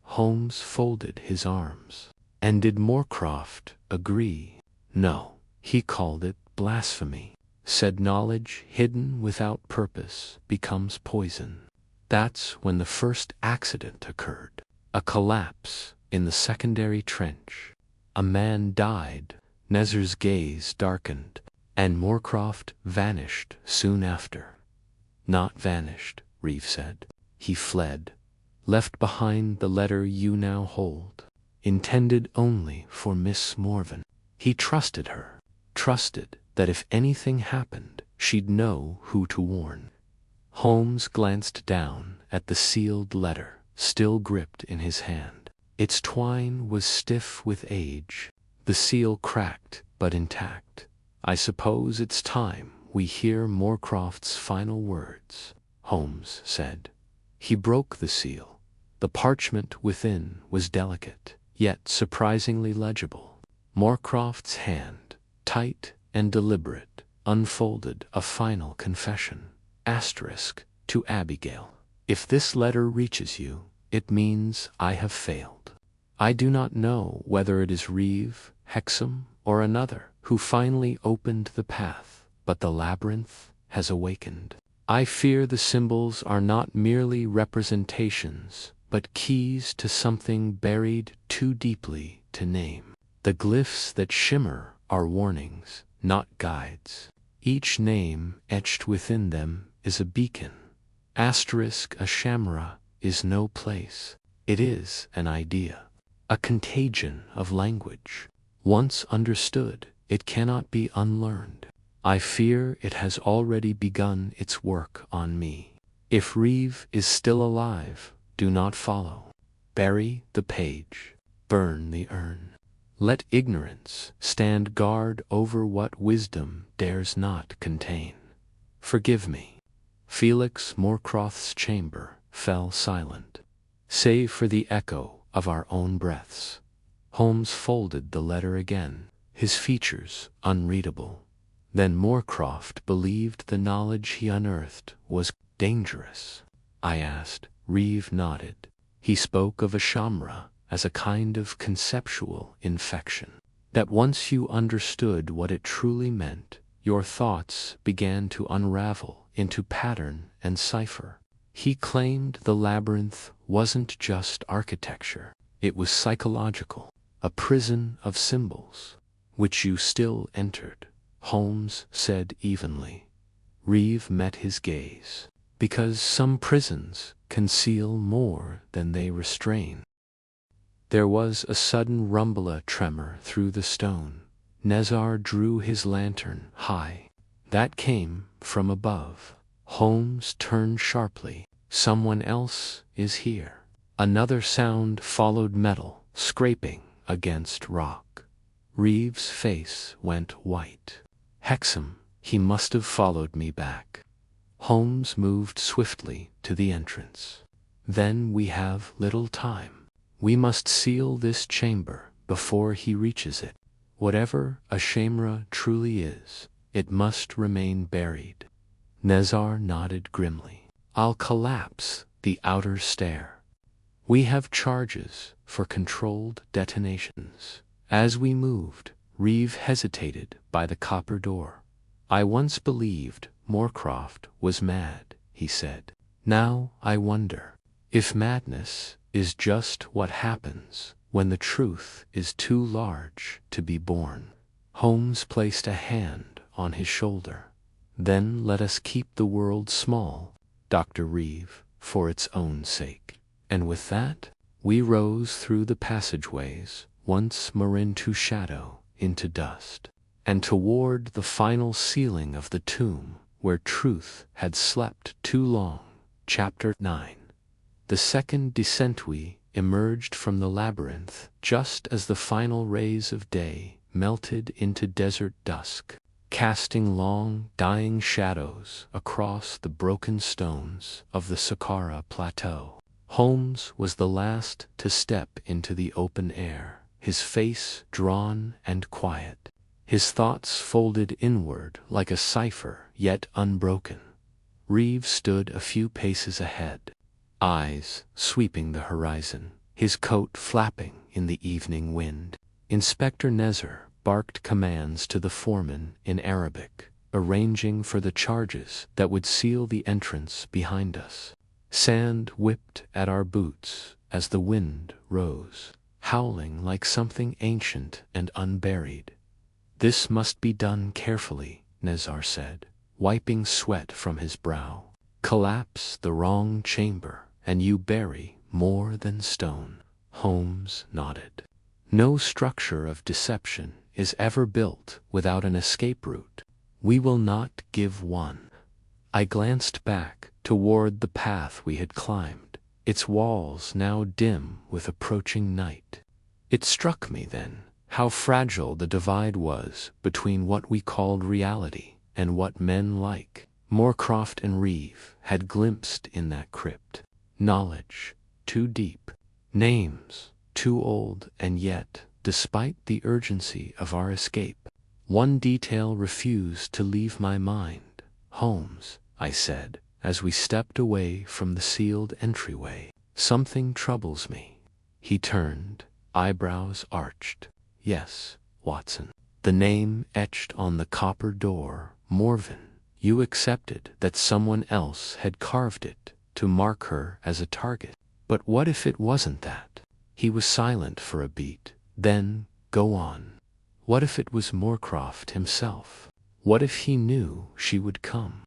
Holmes folded his arms. "And did Moorcroft agree?" "No. He called it blasphemy. Said knowledge hidden without purpose becomes poison." That's when the first accident occurred. A collapse in the secondary trench. A man died. Nezar's gaze darkened, and Moorcroft vanished soon after. "Not vanished," Reeve said. "He fled. Left behind the letter you now hold, intended only for Miss Morven. He trusted her, trusted that if anything happened, she'd know who to warn." Holmes glanced down at the sealed letter, still gripped in his hand. Its twine was stiff with age, the seal cracked but intact. "I suppose it's time we hear Moorcroft's final words," Holmes said. He broke the seal. The parchment within was delicate, yet surprisingly legible. Moorcroft's hand, tight and deliberate, unfolded a final confession. Asterisk to Abigail. "If this letter reaches you, it means I have failed. I do not know whether it is Reeve, Hexam, or another who finally opened the path, but the labyrinth has awakened. I fear the symbols are not merely representations, but keys to something buried too deeply to name. The glyphs that shimmer are warnings, not guides. Each name etched within them is a beacon. Asterisk a shamra is no place. It is an idea, a contagion of language. Once understood, it cannot be unlearned. I fear it has already begun its work on me. If Reeve is still alive, do not follow. Bury the page, burn the urn. Let ignorance stand guard over what wisdom dares not contain. Forgive me. Felix Moorcroft's chamber fell silent, save for the echo of our own breaths. Holmes folded the letter again, his features unreadable. Then Moorcroft believed the knowledge he unearthed was dangerous? I asked. Reeve nodded. He spoke of a shamra as a kind of conceptual infection, that once you understood what it truly meant, your thoughts began to unravel into pattern and cipher. He claimed the labyrinth wasn't just architecture, it was psychological, a prison of symbols, which you still entered, Holmes said evenly. Reeve met his gaze. Because some prisons conceal more than they restrain. There was a sudden rumble tremor through the stone. Nezar drew his lantern high. That came from above. Holmes turned sharply. Someone else is here. Another sound followed, metal scraping against rock. Reeve's face went white. Hexam, he must have followed me back. Holmes moved swiftly to the entrance. Then we have little time. We must seal this chamber before he reaches it. Whatever a shamra truly is, it must remain buried. Nezar nodded grimly. I'll collapse the outer stair. We have charges for controlled detonations. As we moved, Reeve hesitated by the copper door. I once believed Moorcroft was mad, he said. Now I wonder if madness is just what happens when the truth is too large to be borne. Holmes placed a hand on his shoulder. Then let us keep the world small, Dr. Reeve, for its own sake. And with that, we rose through the passageways, once more into shadow, into dust, and toward the final ceiling of the tomb where truth had slept too long. Chapter 9. The second descent. We emerged from the labyrinth just as the final rays of day melted into desert dusk, casting long, dying shadows across the broken stones of the Saqqara Plateau. Holmes was the last to step into the open air, his face drawn and quiet, his thoughts folded inward like a cipher yet unbroken. Reeve stood a few paces ahead, eyes sweeping the horizon, his coat flapping in the evening wind. Inspector Nezar barked commands to the foreman in Arabic, arranging for the charges that would seal the entrance behind us. Sand whipped at our boots as the wind rose, howling like something ancient and unburied. This must be done carefully, Nezar said, wiping sweat from his brow. Collapse the wrong chamber, and you bury more than stone. Holmes nodded. No structure of deception is ever built without an escape route. We will not give one. I glanced back toward the path we had climbed, its walls now dim with approaching night. It struck me then how fragile the divide was between what we called reality and what men like Moorcroft and Reeve had glimpsed in that crypt. Knowledge too deep, names too old, and yet, despite the urgency of our escape, one detail refused to leave my mind. Holmes, I said, as we stepped away from the sealed entryway, something troubles me. He turned, eyebrows arched. Yes, Watson. The name etched on the copper door, Morven. You accepted that someone else had carved it to mark her as a target. But what if it wasn't that? He was silent for a beat. Then, go on. What if it was Moorcroft himself? What if he knew she would come?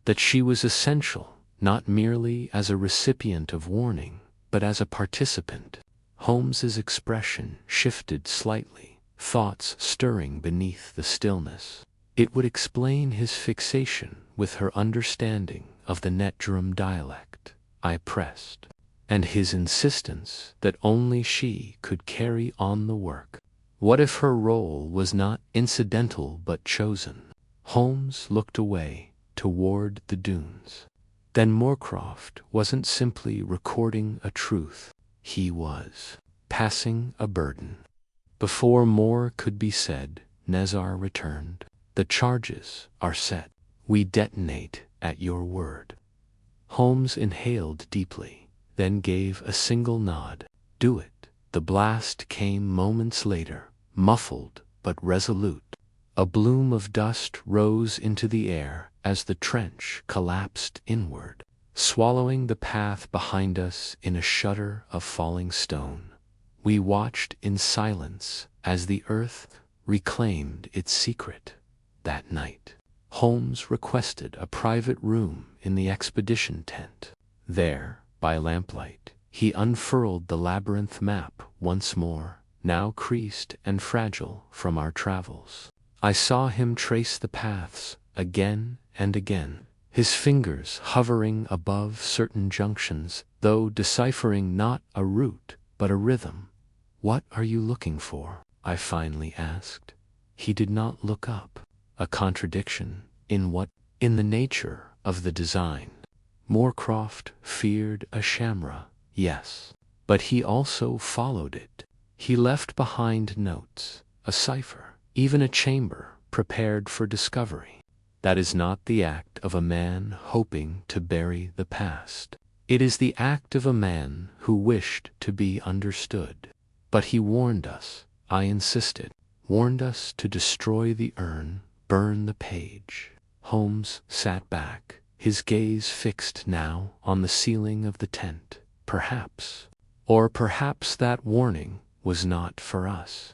That she was essential, not merely as a recipient of warning, but as a participant. Holmes's expression shifted slightly, thoughts stirring beneath the stillness. It would explain his fixation with her understanding of the Netdrum dialect, I pressed, and his insistence that only she could carry on the work. What if her role was not incidental but chosen? Holmes looked away, toward the dunes. Then Moorcroft wasn't simply recording a truth, he was passing a burden. Before more could be said, Nezar returned. The charges are set. We detonate at your word. Holmes inhaled deeply, then gave a single nod. Do it. The blast came moments later, muffled but resolute. A bloom of dust rose into the air as the trench collapsed inward, swallowing the path behind us in a shudder of falling stone. We watched in silence as the earth reclaimed its secret. That night, Holmes requested a private room in the expedition tent. There, by lamplight, he unfurled the labyrinth map once more, now creased and fragile from our travels. I saw him trace the paths again and again, his fingers hovering above certain junctions, though deciphering not a route but a rhythm. What are you looking for? I finally asked. He did not look up. A contradiction in what? In the nature of the design. Moorcroft feared a shamra, yes, but he also followed it. He left behind notes, a cipher, even a chamber prepared for discovery. That is not the act of a man hoping to bury the past. It is the act of a man who wished to be understood. But he warned us, I insisted, warned us to destroy the urn, burn the page. Holmes sat back, his gaze fixed now on the ceiling of the tent. Perhaps, or perhaps that warning was not for us.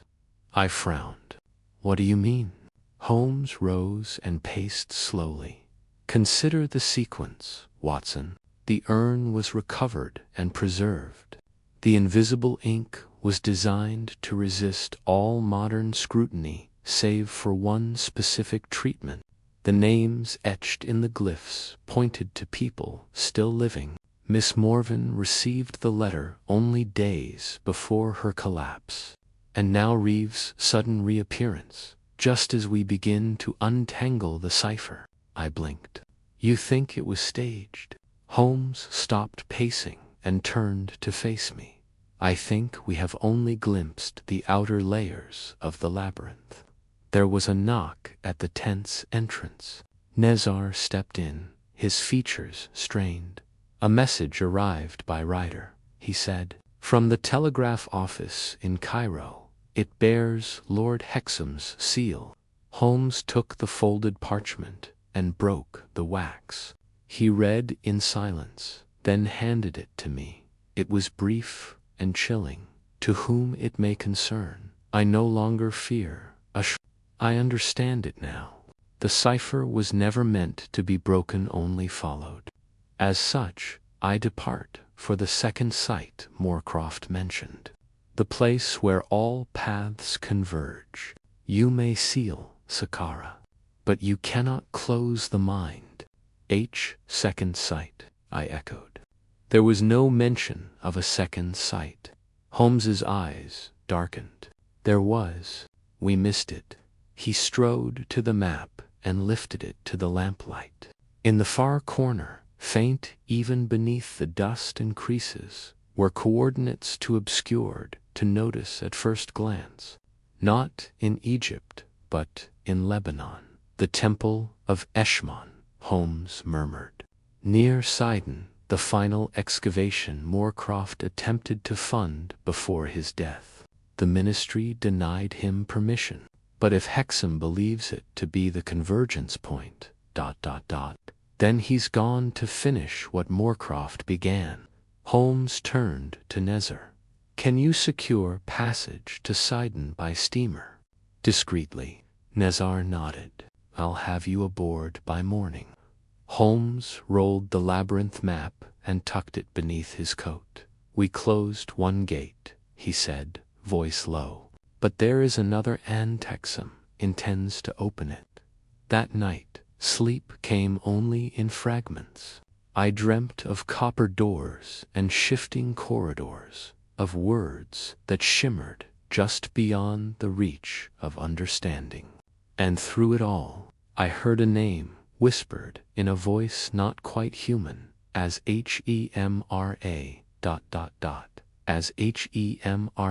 I frowned. What do you mean? Holmes rose and paced slowly. Consider the sequence, Watson. The urn was recovered and preserved. The invisible ink was designed to resist all modern scrutiny save for one specific treatment. The names etched in the glyphs pointed to people still living. Miss Morven received the letter only days before her collapse. And now Reeves' sudden reappearance, just as we begin to untangle the cipher. I blinked. You think it was staged? Holmes stopped pacing and turned to face me. I think we have only glimpsed the outer layers of the labyrinth. There was a knock at the tent's entrance. Nezar stepped in, his features strained. A message arrived by Ryder, he said, from the telegraph office in Cairo. It bears Lord Hexam's seal. Holmes took the folded parchment and broke the wax. He read in silence, then handed it to me. It was brief and chilling. To whom it may concern, I no longer fear I understand it now. The cipher was never meant to be broken, only followed. As such, I depart for the second site Moorcroft mentioned. The place where all paths converge. You may seal, Saqqara, but you cannot close the mind. Second sight, I echoed. There was no mention of a second sight. Holmes's eyes darkened. There was. We missed it. He strode to the map and lifted it to the lamplight. In the far corner, faint even beneath the dust and creases, were coordinates too obscured to notice at first glance. Not in Egypt, but in Lebanon. The temple of Eshmon, Holmes murmured. Near Sidon, the final excavation Moorcroft attempted to fund before his death. The ministry denied him permission. But if Hexam believes it to be the convergence point, then he's gone to finish what Moorcroft began. Holmes turned to Nezar. Can you secure passage to Sidon by steamer? Discreetly, Nezar nodded. "I'll have you aboard by morning." Holmes rolled the labyrinth map and tucked it beneath his coat. "We closed one gate," he said, voice low. "But there is another, and Texam intends to open it." That night, sleep came only in fragments. I dreamt of copper doors and shifting corridors, of words that shimmered just beyond the reach of understanding. And through it all, I heard a name whispered in a voice not quite human, as HEMRA ... as HEMRA ...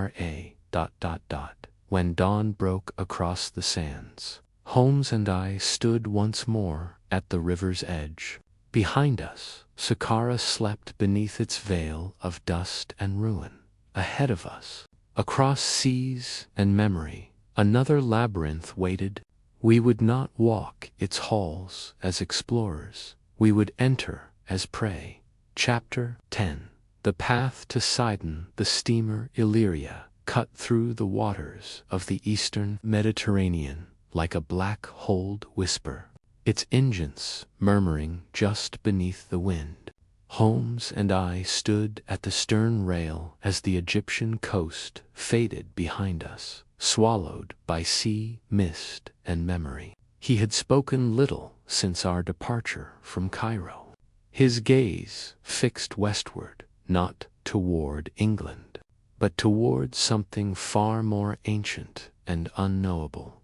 When dawn broke across the sands, Holmes and I stood once more at the river's edge. Behind us, Saqqara slept beneath its veil of dust and ruin. Ahead of us, across seas and memory, another labyrinth waited. We would not walk its halls as explorers. We would enter as prey. Chapter 10. The path to Sidon. The steamer Illyria cut through the waters of the eastern Mediterranean like a black-holed whisper, its engines murmuring just beneath the wind. Holmes and I stood at the stern rail as the Egyptian coast faded behind us, swallowed by sea, mist, and memory. He had spoken little since our departure from Cairo. His gaze fixed westward, not toward England, but toward something far more ancient and unknowable.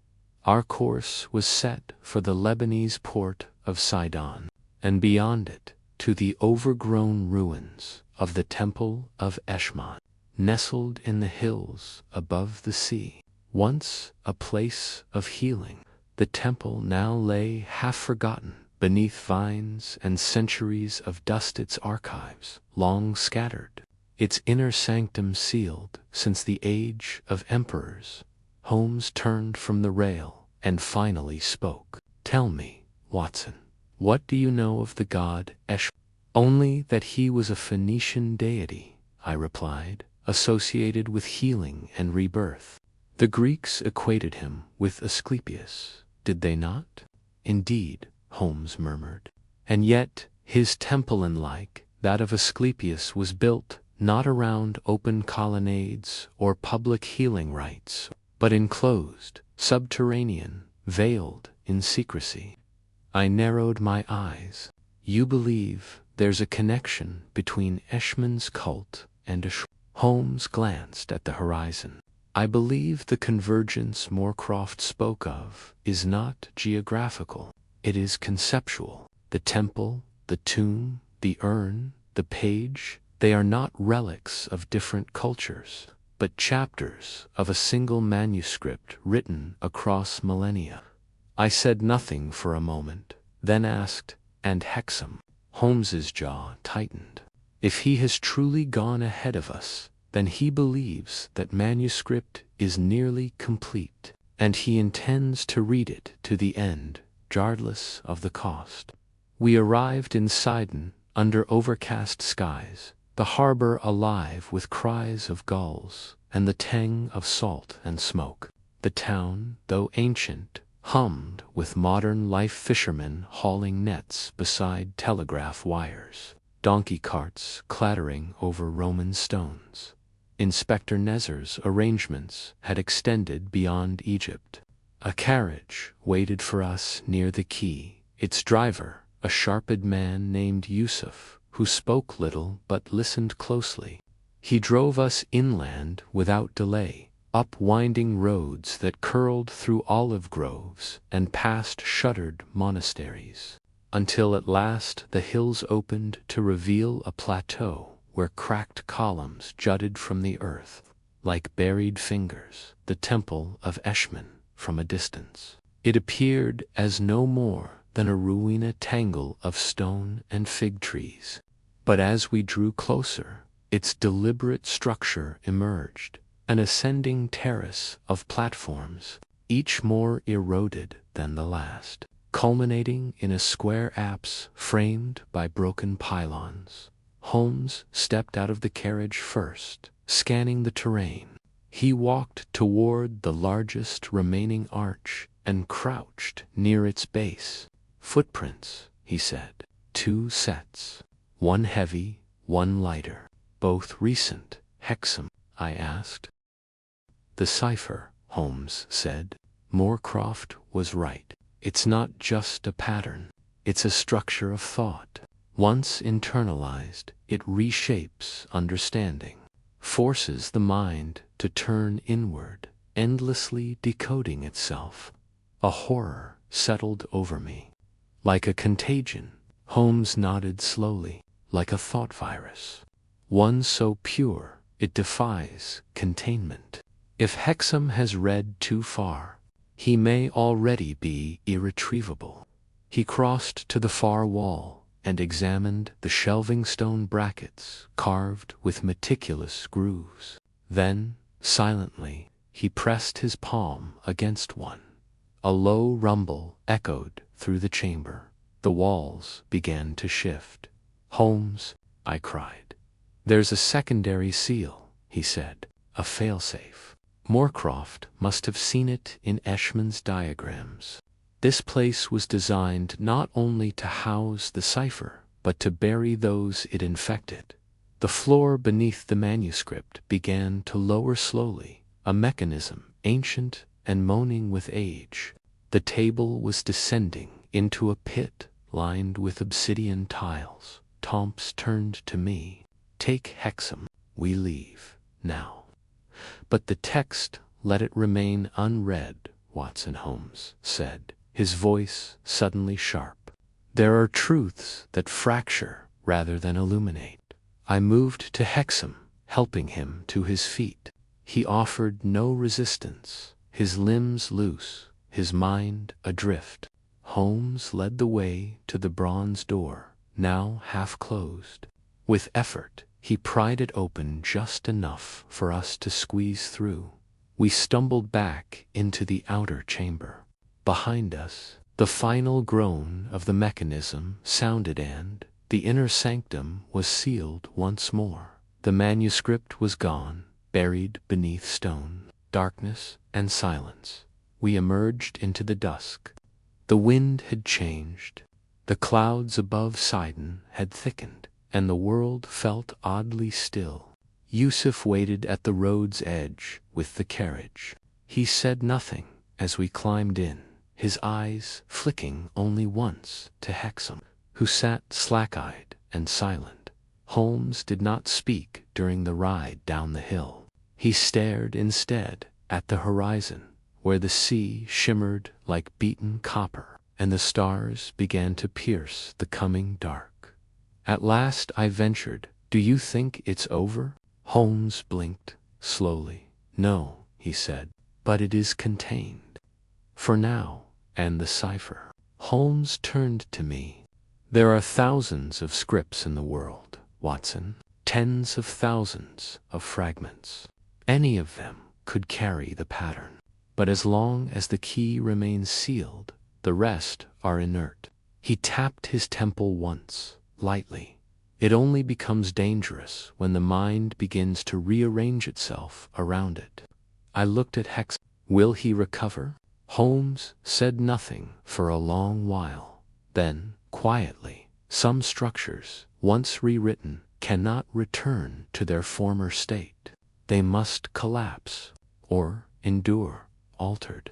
Our course was set for the Lebanese port of Sidon, and beyond it, to the overgrown ruins of the Temple of Eshmon, nestled in the hills above the sea. Once a place of healing, the temple now lay half forgotten beneath vines and centuries of dust, its archives long scattered, its inner sanctum sealed since the age of emperors. Holmes turned from the rail and finally spoke. "Tell me, Watson, what do you know of the god Esh?" "Only that he was a Phoenician deity," I replied, "associated with healing and rebirth. The Greeks equated him with Asclepius, did they not?" "Indeed," Holmes murmured. "And yet his temple, unlike that of Asclepius, was built not around open colonnades or public healing rites, but enclosed, subterranean, veiled in secrecy." I narrowed my eyes. "You believe there's a connection between Eshmon's cult and Ash?" Holmes glanced at the horizon. "I believe the convergence Moorcroft spoke of is not geographical. It is conceptual. The temple, the tomb, the urn, the page, they are not relics of different cultures, but chapters of a single manuscript written across millennia." I said nothing for a moment, then asked, "And Hexam?" Holmes's jaw tightened. "If he has truly gone ahead of us, then he believes that manuscript is nearly complete, and he intends to read it to the end, regardless of the cost." We arrived in Sidon under overcast skies, the harbor alive with cries of gulls and the tang of salt and smoke. The town, though ancient, hummed with modern life, fishermen hauling nets beside telegraph wires, donkey carts clattering over Roman stones. Inspector Nezar's arrangements had extended beyond Egypt. A carriage waited for us near the quay, its driver, a sharp-eyed man named Yusuf, who spoke little but listened closely. He drove us inland without delay, up winding roads that curled through olive groves and past shuttered monasteries, until at last the hills opened to reveal a plateau where cracked columns jutted from the earth, like buried fingers, the temple of Eshmon from a distance. It appeared as no more than a ruina tangle of stone and fig trees. But as we drew closer, its deliberate structure emerged, an ascending terrace of platforms, each more eroded than the last, culminating in a square apse framed by broken pylons. Holmes stepped out of the carriage first, scanning the terrain. He walked toward the largest remaining arch and crouched near its base. "Footprints," he said. "2 sets. One heavy, one lighter. Both recent. Hexam?" I asked. "The cipher," Holmes said. "Moorcroft was right. It's not just a pattern. It's a structure of thought. Once internalized, it reshapes understanding, forces the mind to turn inward, endlessly decoding itself." A horror settled over me. "Like a contagion," Holmes nodded slowly. "Like a thought virus. One so pure it defies containment. If Hexam has read too far, he may already be irretrievable." He crossed to the far wall and examined the shelving stone brackets carved with meticulous grooves. Then, silently, he pressed his palm against one. A low rumble echoed through the chamber. The walls began to shift. "Holmes," I cried. "There's a secondary seal," he said. "A failsafe. Moorcroft must have seen it in Eshman's diagrams. This place was designed not only to house the cipher, but to bury those it infected." The floor beneath the manuscript began to lower slowly, a mechanism ancient and moaning with age. The table was descending into a pit lined with obsidian tiles. Tomps turned to me. "Take Hexam. We leave now." "But the text, let it remain unread," Watson Holmes said, his voice suddenly sharp. "There are truths that fracture rather than illuminate." I moved to Hexam, helping him to his feet. He offered no resistance, his limbs loose, his mind adrift. Holmes led the way to the bronze door, now half closed. With effort, he pried it open just enough for us to squeeze through. We stumbled back into the outer chamber. Behind us, the final groan of the mechanism sounded and the inner sanctum was sealed once more. The manuscript was gone, buried beneath stone. Darkness and silence. We emerged into the dusk. The wind had changed. The clouds above Sidon had thickened, and the world felt oddly still. Yusuf waited at the road's edge with the carriage. He said nothing as we climbed in, his eyes flicking only once to Hexam, who sat slack-eyed and silent. Holmes did not speak during the ride down the hill. He stared instead at the horizon, where the sea shimmered like beaten copper, and the stars began to pierce the coming dark. At last I ventured, "Do you think it's over?" Holmes blinked slowly. "No," he said, "but it is contained. For now, and the cipher." Holmes turned to me. "There are thousands of scripts in the world, Watson. Tens of thousands of fragments. Any of them could carry the pattern. But as long as the key remains sealed, the rest are inert." He tapped his temple once, lightly. "It only becomes dangerous when the mind begins to rearrange itself around it." I looked at Hex. "Will he recover?" Holmes said nothing for a long while. Then, quietly, "Some structures, once rewritten, cannot return to their former state. They must collapse, or endure, altered."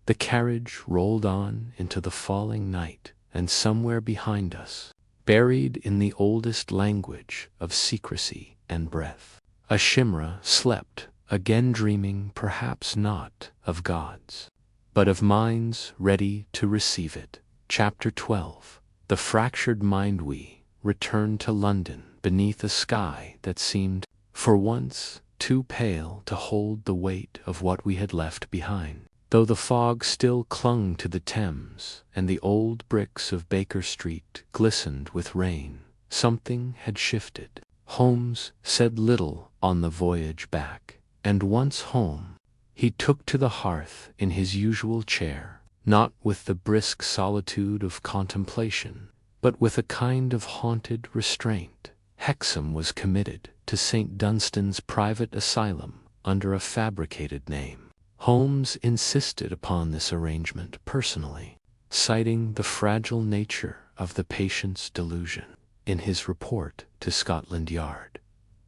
The carriage rolled on into the falling night, and somewhere behind us, buried in the oldest language of secrecy and breath, a Shimra slept, again dreaming perhaps not of gods, but of minds ready to receive it. Chapter 12. The fractured mind. We returned to London beneath a sky that seemed, for once, too pale to hold the weight of what we had left behind. Though the fog still clung to the Thames, and the old bricks of Baker Street glistened with rain, something had shifted. Holmes said little on the voyage back, and once home, he took to the hearth in his usual chair, not with the brisk solitude of contemplation, but with a kind of haunted restraint. Hexam was committed to St. Dunstan's private asylum under a fabricated name. Holmes insisted upon this arrangement personally, citing the fragile nature of the patient's delusion in his report to Scotland Yard.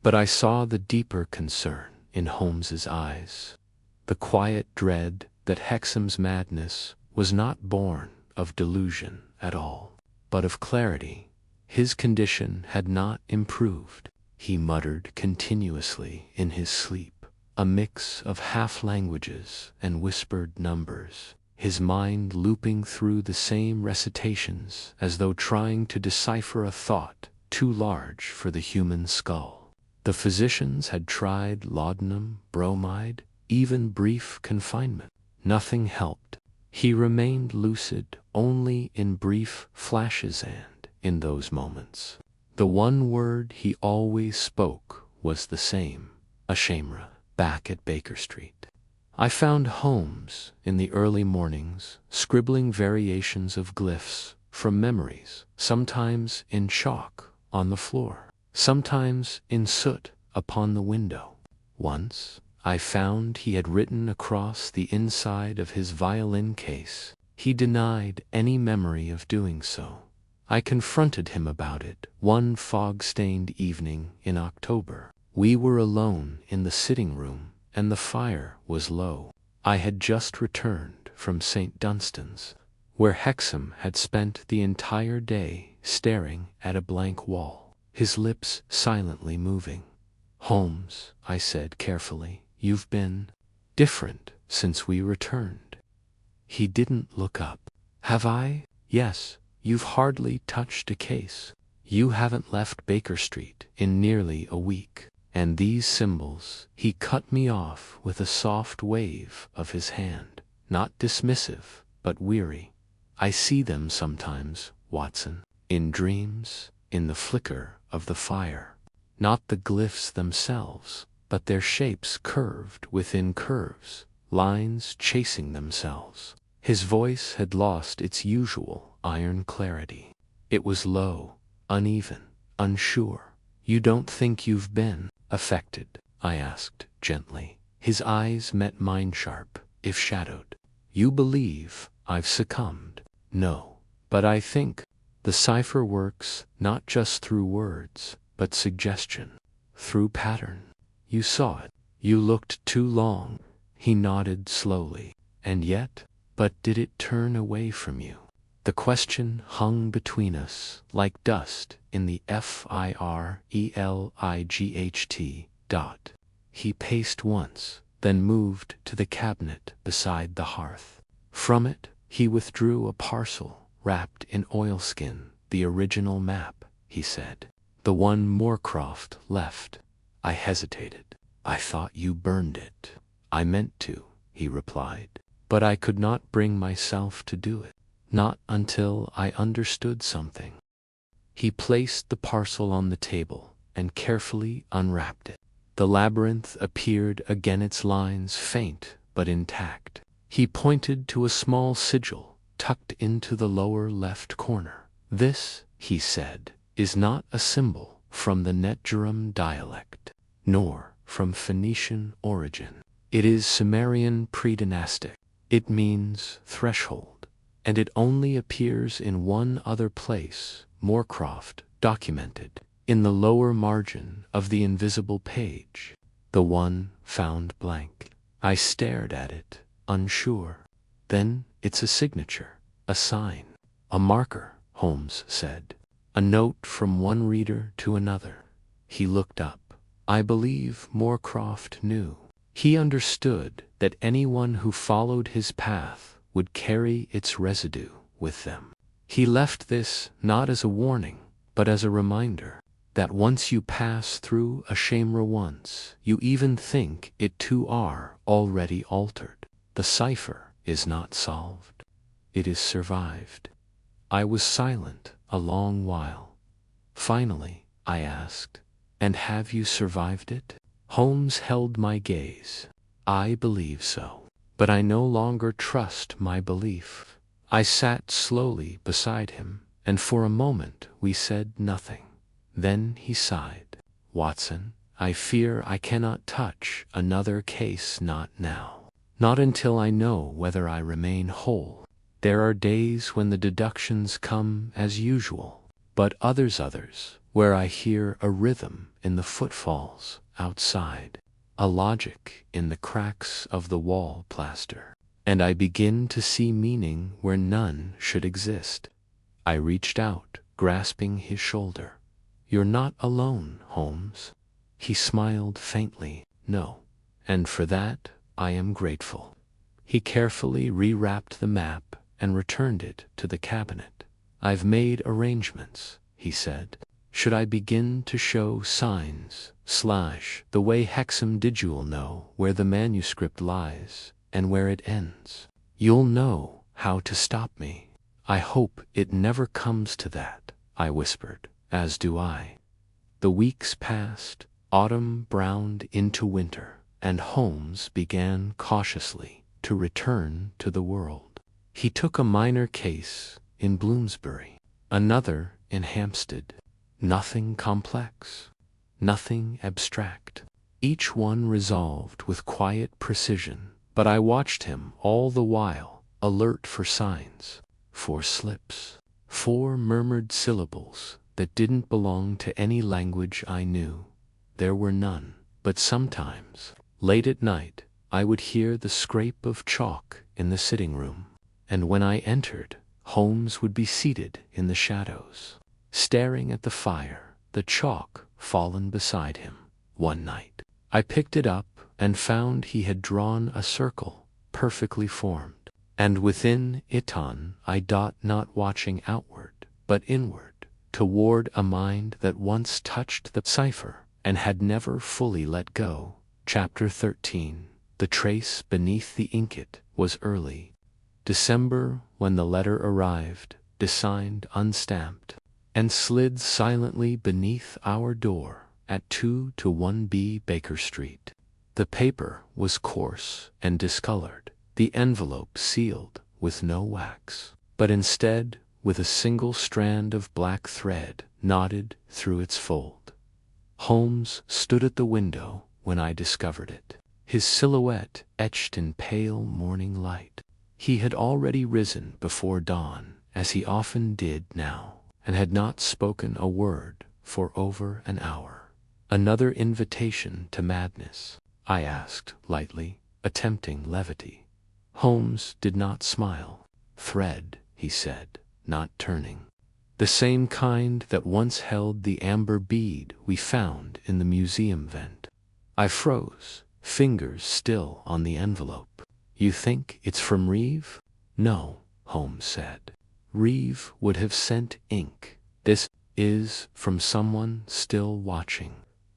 But I saw the deeper concern in Holmes's eyes, the quiet dread that Hexam's madness was not born of delusion at all, but of clarity. His condition had not improved. He muttered continuously in his sleep, a mix of half-languages and whispered numbers, his mind looping through the same recitations as though trying to decipher a thought too large for the human skull. The physicians had tried laudanum, bromide, even brief confinement. Nothing helped. He remained lucid only in brief flashes, and, in those moments, the one word he always spoke was the same: Ashamra, back at Baker Street. I found Holmes in the early mornings scribbling variations of glyphs from memories, sometimes in chalk on the floor, sometimes in soot upon the window. Once I found he had written across the inside of his violin case. He denied any memory of doing so. I confronted him about it one fog-stained evening in October. We were alone in the sitting room, and the fire was low. I had just returned from St. Dunstan's, where Hexam had spent the entire day staring at a blank wall, his lips silently moving. "Holmes," I said carefully, "you've been different since we returned." He didn't look up. "Have I?" "Yes, you've hardly touched a case. You haven't left Baker Street in nearly a week." And these symbols, he cut me off with a soft wave of his hand, not dismissive, but weary. "I see them sometimes, Watson, in dreams, in the flicker of the fire. Not the glyphs themselves, but their shapes curved within curves, lines chasing themselves." His voice had lost its usual iron clarity. It was low, uneven, unsure. "You don't think you've been affected?" I asked gently. His eyes met mine, sharp, if shadowed. "You believe I've succumbed?" "No, but I think the cipher works not just through words, but suggestion, through pattern. You saw it. You looked too long." He nodded slowly. "And yet, but did it turn away from you?" The question hung between us like dust in the firelight. He paced once, then moved to the cabinet beside the hearth. From it, he withdrew a parcel wrapped in oilskin. "The original map," he said. "The one Moorcroft left." I hesitated. "I thought you burned it." "I meant to," he replied, "but I could not bring myself to do it. Not until I understood something." He placed the parcel on the table and carefully unwrapped it. The labyrinth appeared again, its lines faint but intact. He pointed to a small sigil tucked into the lower left corner. "This," he said, "is not a symbol from the Netgerum dialect, nor from Phoenician origin. It is Sumerian predynastic. It means threshold. And it only appears in one other place, Moorcroft documented, in the lower margin of the invisible page, the one found blank." I stared at it, unsure. "Then it's a signature, a sign, a marker," Holmes said. "A note from one reader to another." He looked up. I believe Moorcroft knew. He understood that anyone who followed his path would carry its residue with them. He left this not as a warning, but as a reminder that once you pass through Ashamra once, you even think it too are already altered. The cipher is not solved. It is survived. I was silent a long while. Finally, I asked, "And have you survived it?" Holmes held my gaze. "I believe so. But I no longer trust my belief." I sat slowly beside him, and for a moment we said nothing. Then he sighed. "Watson, I fear I cannot touch another case, not now. Not until I know whether I remain whole. There are days when the deductions come as usual, but others, where I hear a rhythm in the footfalls outside, a logic in the cracks of the wall plaster, and I begin to see meaning where none should exist. I reached out, grasping his shoulder. "You're not alone, Holmes." He smiled faintly. "No, and for that I am grateful." He carefully rewrapped the map and returned it to the cabinet. "I've made arrangements," he said. "Should I begin to show signs, the way Hexam did, you'll know where the manuscript lies and where it ends. You'll know how to stop me." "I hope it never comes to that," I whispered. "As do I." The weeks passed, autumn browned into winter, and Holmes began cautiously to return to the world. He took a minor case in Bloomsbury, another in Hampstead. Nothing complex, nothing abstract. Each one resolved with quiet precision, but I watched him all the while, alert for signs, for slips, for murmured syllables that didn't belong to any language I knew. There were none, but sometimes, late at night, I would hear the scrape of chalk in the sitting room, and when I entered, Holmes would be seated in the shadows, staring at the fire, the chalk fallen beside him. One night, I picked it up and found he had drawn a circle, perfectly formed, and within it I dot, not watching outward, but inward, toward a mind that once touched the cipher and had never fully let go. Chapter 13. The trace beneath the inket was early December when the letter arrived, designed, unstamped, and slid silently beneath our door at 2-1B Baker Street. The paper was coarse and discolored, the envelope sealed with no wax, but instead with a single strand of black thread knotted through its fold. Holmes stood at the window when I discovered it, his silhouette etched in pale morning light. He had already risen before dawn, as he often did now, and had not spoken a word for over an hour. "Another invitation to madness?" I asked lightly, attempting levity. Holmes did not smile. "Thread," he said, not turning. "The same kind that once held the amber bead we found in the museum vent." I froze, fingers still on the envelope. "You think it's from Reeve?" "No," Holmes said. "Reeve would have sent ink. This is from someone still watching."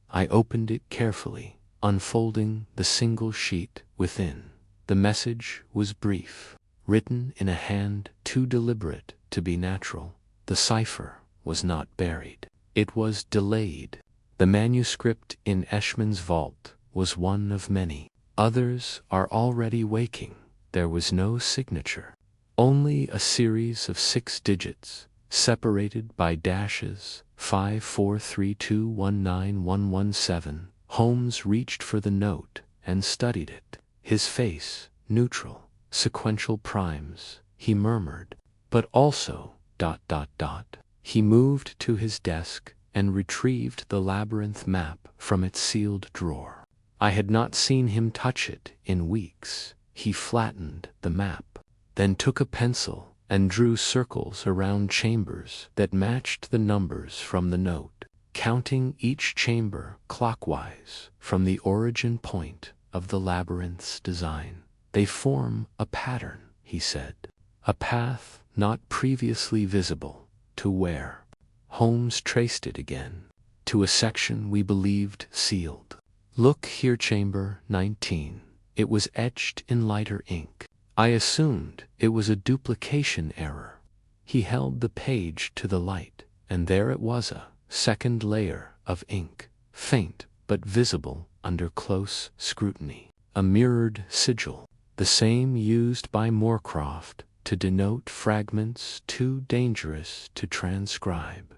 I opened it carefully, unfolding the single sheet within. The message was brief, written in a hand too deliberate to be natural. The cipher was not buried. It was delayed. The manuscript in Eshman's vault was one of many. "Others are already waking." There was no signature, only a series of 6 digits, separated by dashes, 543219117. Holmes reached for the note and studied it, his face neutral. "Sequential primes," he murmured, "but also ... He moved to his desk and retrieved the labyrinth map from its sealed drawer. I had not seen him touch it in weeks. He flattened the map, then took a pencil and drew circles around chambers that matched the numbers from the note, counting each chamber clockwise from the origin point of the labyrinth's design. "They form a pattern," he said, "a path not previously visible to where?" Holmes traced it again, to a section we believed sealed. "Look here, chamber 19. It was etched in lighter ink. I assumed it was a duplication error." He held the page to the light, and there it was, a second layer of ink, faint but visible under close scrutiny. A mirrored sigil, the same used by Moorcroft to denote fragments too dangerous to transcribe.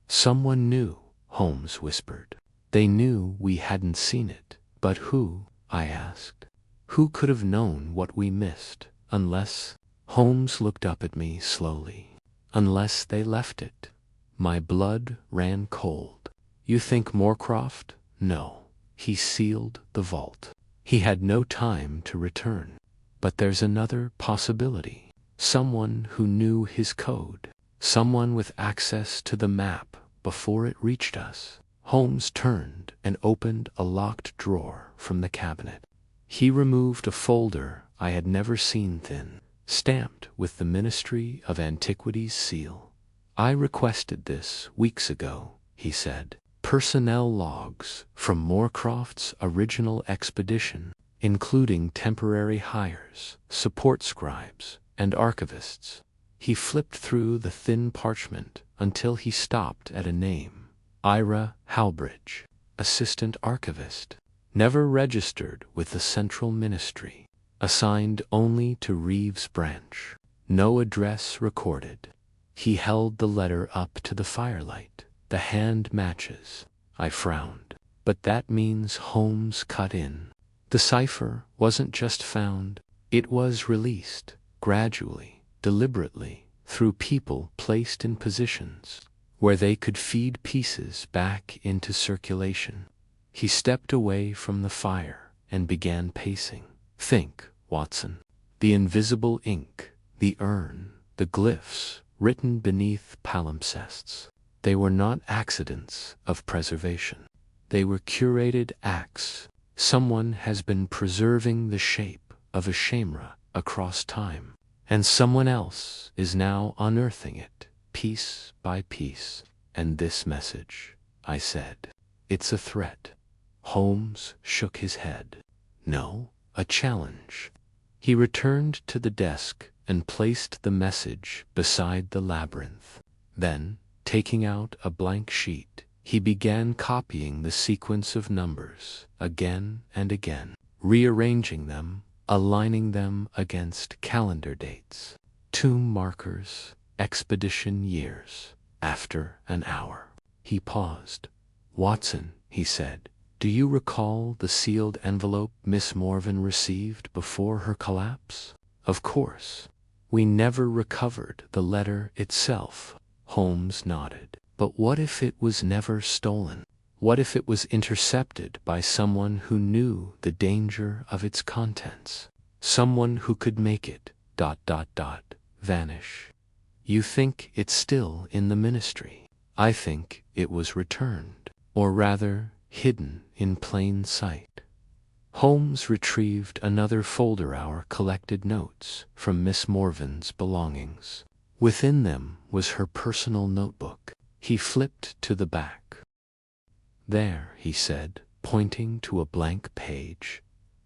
"Someone new," Holmes whispered. They knew we hadn't seen it. But who? I asked. Who could have known what we missed, unless— Holmes looked up at me slowly. Unless they left it. My blood ran cold. You think Moorcroft? No. He sealed the vault. He had no time to return. But there's another possibility. Someone who knew his code. Someone with access to the map before it reached us. Holmes turned and opened a locked drawer from the cabinet. He removed a folder I had never seen thin, stamped with the Ministry of Antiquities seal. I requested this weeks ago, he said. Personnel logs from Moorcroft's original expedition, including temporary hires, support scribes, and archivists. He flipped through the thin parchment until he stopped at a name. Ira Halbridge, assistant archivist, never registered with the Central Ministry, assigned only to Reeves Branch, no address recorded. He held the letter up to the firelight. The hand matches. I frowned. But that means Holmes cut in. The cipher wasn't just found, it was released, gradually, deliberately, through people placed in positions where they could feed pieces back into circulation. He stepped away from the fire and began pacing. Think, Watson. The invisible ink, the urn, the glyphs written beneath palimpsests. They were not accidents of preservation. They were curated acts. Someone has been preserving the shape of a chimera across time, and someone else is now unearthing it, piece by piece. And this message, I said. It's a threat. Holmes shook his head. No, a challenge. He returned to the desk and placed the message beside the labyrinth. Then, taking out a blank sheet, he began copying the sequence of numbers again and again, rearranging them, aligning them against calendar dates, tomb markers, expedition years. After an hour, he paused. Watson, he said, do you recall the sealed envelope Miss Morven received before her collapse? Of course. We never recovered the letter itself. Holmes nodded. But what if it was never stolen? What if it was intercepted by someone who knew the danger of its contents? Someone who could make it ... vanish. You think it's still in the Ministry. I think it was returned, or rather, hidden in plain sight. Holmes retrieved another folder, our collected notes from Miss Morven's belongings. Within them was her personal notebook. He flipped to the back. There, he said, pointing to a blank page.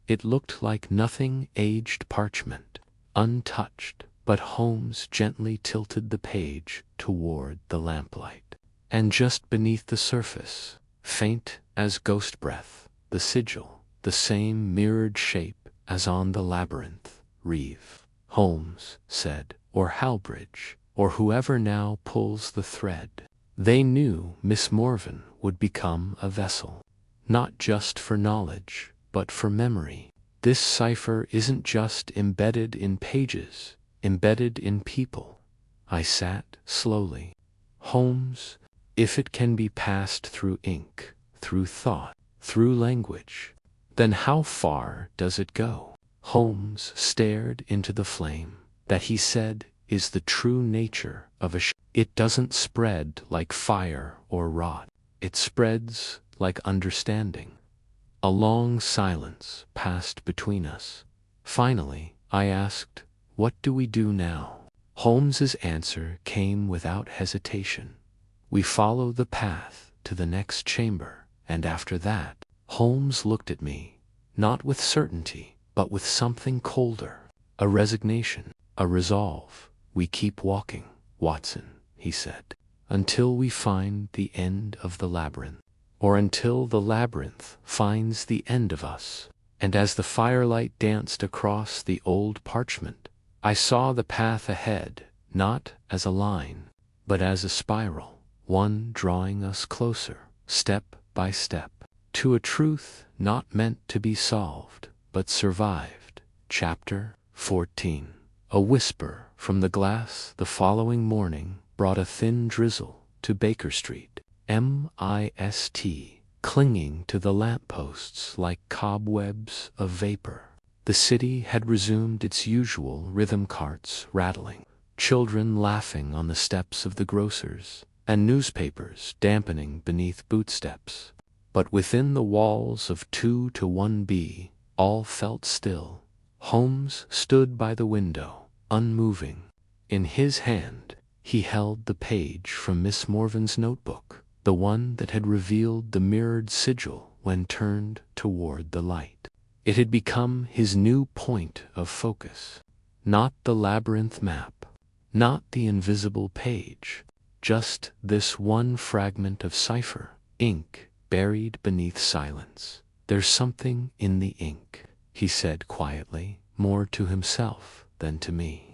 It looked like nothing, aged parchment, untouched, but Holmes gently tilted the page toward the lamplight. And just beneath the surface, faint as ghost breath, the sigil, the same mirrored shape as on the labyrinth. Reeve, Holmes said, or Halbridge, or whoever now pulls the thread. They knew Miss Morven would become a vessel, not just for knowledge, but for memory. This cipher isn't just embedded in pages, embedded in people. I sat slowly. Holmes, if it can be passed through ink, through thought, through language, then how far does it go? Holmes stared into the flame. That, he said, is the true nature of a It doesn't spread like fire or rot. It spreads like understanding. A long silence passed between us. Finally, I asked, what do we do now? Holmes's answer came without hesitation. We follow the path to the next chamber, and after that, Holmes looked at me, not with certainty, but with something colder, a resignation, a resolve. We keep walking, Watson, he said, until we find the end of the labyrinth, or until the labyrinth finds the end of us. And as the firelight danced across the old parchment, I saw the path ahead, not as a line, but as a spiral, one drawing us closer, step by step. to a truth not meant to be solved, but survived. Chapter 14. A whisper from the glass the following morning brought a thin drizzle to Baker Street. Mist, clinging to the lampposts like cobwebs of vapor. The city had resumed its usual rhythm, carts rattling, children laughing on the steps of the grocers, and newspapers dampening beneath bootsteps. But within the walls of 2 to 1B, all felt still. Holmes stood by the window, unmoving. In his hand, he held the page from Miss Morven's notebook, the one that had revealed the mirrored sigil when turned toward the light. It had become his new point of focus. Not the labyrinth map, not the invisible page, just this one fragment of cipher, ink buried beneath silence. "There's something in the ink," he said quietly, more to himself than to me.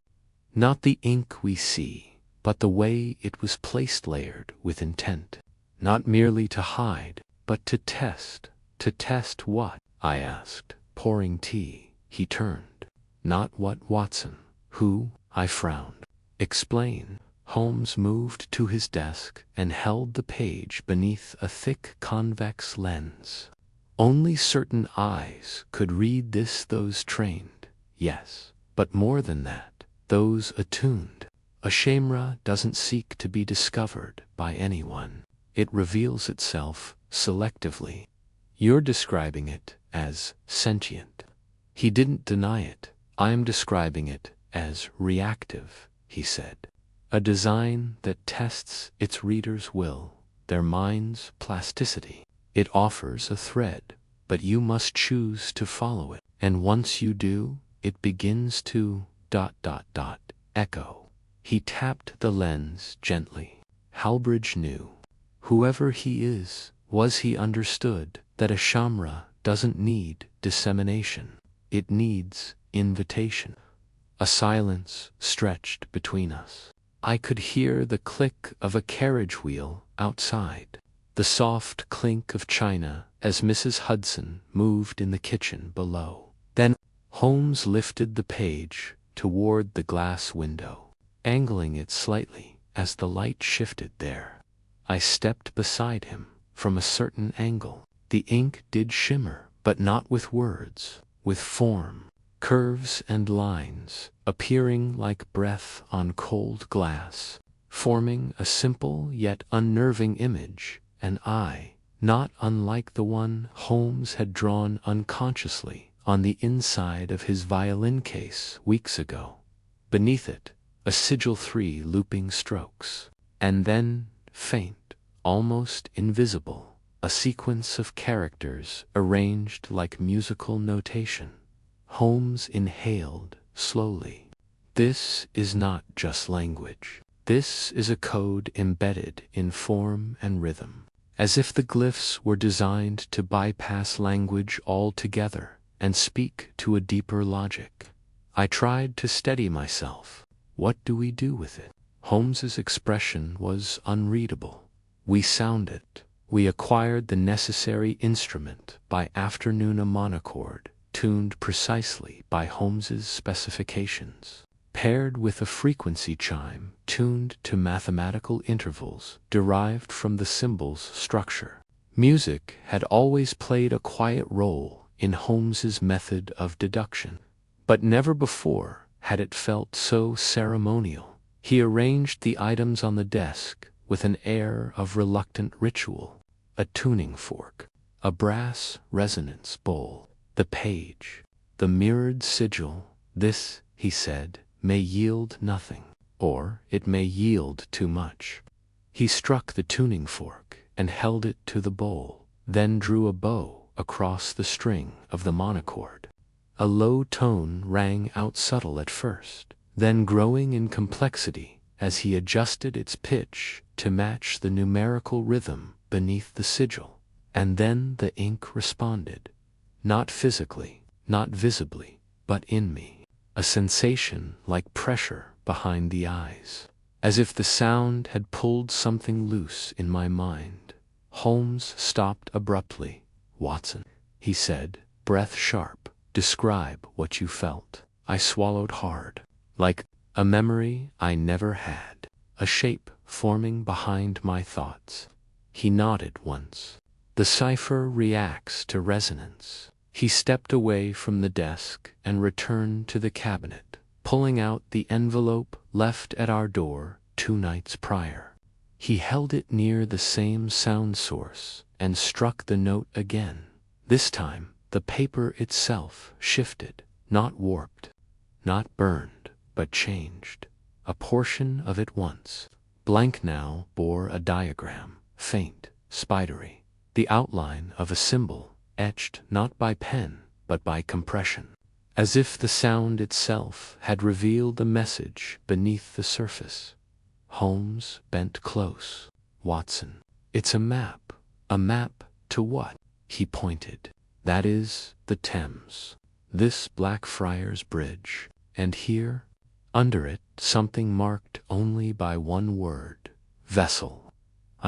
"Not the ink we see, but the way it was placed layered with intent. Not merely to hide, but to test." "To test what?" I asked, pouring tea. He turned. "Not what, Watson?" "Who?" I frowned. "Explain." Holmes moved to his desk and held the page beneath a thick convex lens. "Only certain eyes could read this, those trained, yes, but more than that, those attuned. A chimera doesn't seek to be discovered by anyone. It reveals itself selectively. You're describing it as sentient." He didn't deny it. "I'm describing it as reactive," he said. "A design that tests its readers' will, their minds' plasticity. It offers a thread, but you must choose to follow it. And once you do, it begins to ... echo." He tapped the lens gently. Halbridge knew. Whoever he is, he understood that a chimera doesn't need dissemination. It needs invitation. A silence stretched between us. I could hear the click of a carriage wheel outside, the soft clink of china as Mrs. Hudson moved in the kitchen below. Then Holmes lifted the page toward the glass window, angling it slightly as the light shifted there. I stepped beside him. From a certain angle, the ink did shimmer, but not with words, with form. Curves and lines, appearing like breath on cold glass, forming a simple yet unnerving image, an eye, not unlike the one Holmes had drawn unconsciously on the inside of his violin case weeks ago. Beneath it, a sigil, 3 looping strokes, and then, faint, almost invisible, a sequence of characters arranged like musical notation. Holmes inhaled slowly. "This is not just language. This is a code embedded in form and rhythm, as if the glyphs were designed to bypass language altogether and speak to a deeper logic." I tried to steady myself. "What do we do with it?" Holmes's expression was unreadable. "We sound it. We acquired the necessary instrument by afternoon, a monochord, tuned precisely by Holmes's specifications, paired with a frequency chime tuned to mathematical intervals derived from the symbol's structure." Music had always played a quiet role in Holmes's method of deduction, but never before had it felt so ceremonial. He arranged the items on the desk with an air of reluctant ritual. A tuning fork, a brass resonance bowl, the page, the mirrored sigil. "This," he said, "may yield nothing, or it may yield too much." He struck the tuning fork and held it to the bowl, then drew a bow across the string of the monochord. A low tone rang out, subtle at first, then growing in complexity as he adjusted its pitch to match the numerical rhythm beneath the sigil. And then the ink responded. Not physically, not visibly, but in me. A sensation like pressure behind the eyes, as if the sound had pulled something loose in my mind. Holmes stopped abruptly. Watson," he said, breath sharp. "Describe what you felt." I swallowed hard. "Like a memory I never had, a shape forming behind my thoughts." He nodded once. "The cipher reacts to resonance." He stepped away from the desk and returned to the cabinet, pulling out the envelope left at our door 2 nights prior. He held it near the same sound source and struck the note again. This time, the paper itself shifted, not warped, not burned, but changed. A portion of it once blank now bore a diagram, faint, spidery, the outline of a symbol, etched not by pen, but by compression, as if the sound itself had revealed a message beneath the surface. Holmes bent close. "Watson, it's a map." "A map to what?" He pointed. "That is the Thames. This Blackfriars Bridge. And here, under it, something marked only by one word: vessel."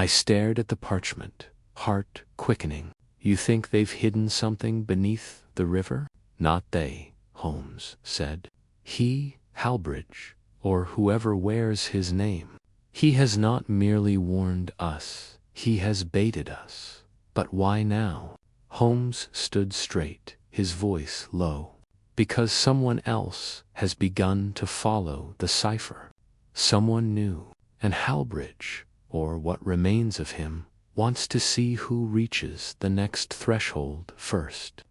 I stared at the parchment, heart quickening. "You think they've hidden something beneath the river?" "Not they," Holmes said. "He, Halbridge, or whoever wears his name, he has not merely warned us, he has baited us." "But why now?" Holmes stood straight, his voice low. "Because someone else has begun to follow the cipher. Someone new. And Halbridge, or what remains of him, wants to see who reaches the next threshold first."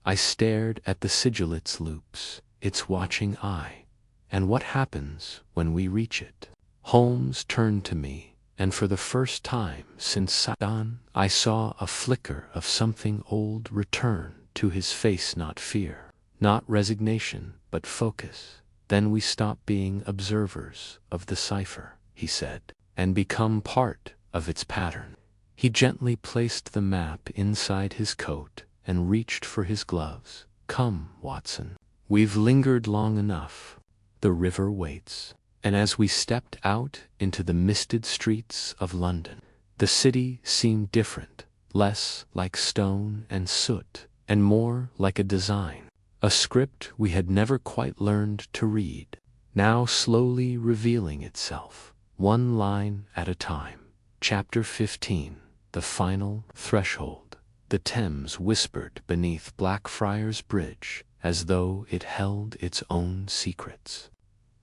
I stared at the sigillet's loops, its watching eye. "And what happens when we reach it?" Holmes turned to me, and for the first time since dawn, I saw a flicker of something old return to his face. Not fear, not resignation, but focus. "Then we stop being observers of the cipher," he said, "and become part of its pattern." He gently placed the map inside his coat and reached for his gloves. "Come, Watson. We've lingered long enough. The river waits." And as we stepped out into the misted streets of London, the city seemed different, less like stone and soot, and more like a design, a script we had never quite learned to read, now slowly revealing itself, one line at a time. Chapter 15. The Final Threshold. The Thames whispered beneath Blackfriars Bridge as though it held its own secrets.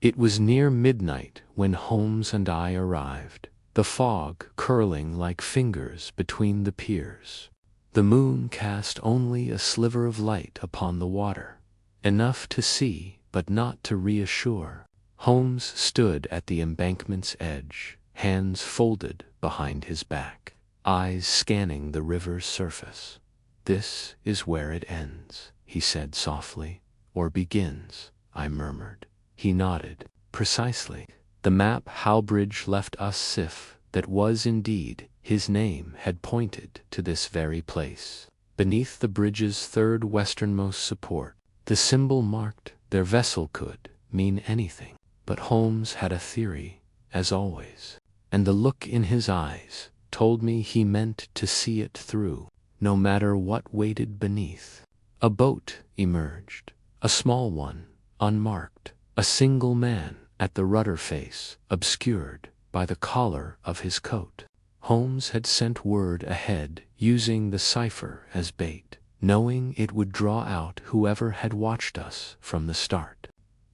It was near midnight when Holmes and I arrived, the fog curling like fingers between the piers. The moon cast only a sliver of light upon the water, enough to see but not to reassure. Holmes stood at the embankment's edge, hands folded behind his back, eyes scanning the river's surface. "This is where it ends," he said softly. "Or begins," I murmured. He nodded. "Precisely. The map Halbridge left us Sif, that was indeed his name, had pointed to this very place. Beneath the bridge's third westernmost support, the symbol marked their vessel could mean anything. But Holmes had a theory, as always, and the look in his eyes told me he meant to see it through, no matter what waited beneath. A boat emerged, a small one, unmarked. A single man at the rudder face, obscured by the collar of his coat. Holmes had sent word ahead using the cipher as bait, knowing it would draw out whoever had watched us from the start.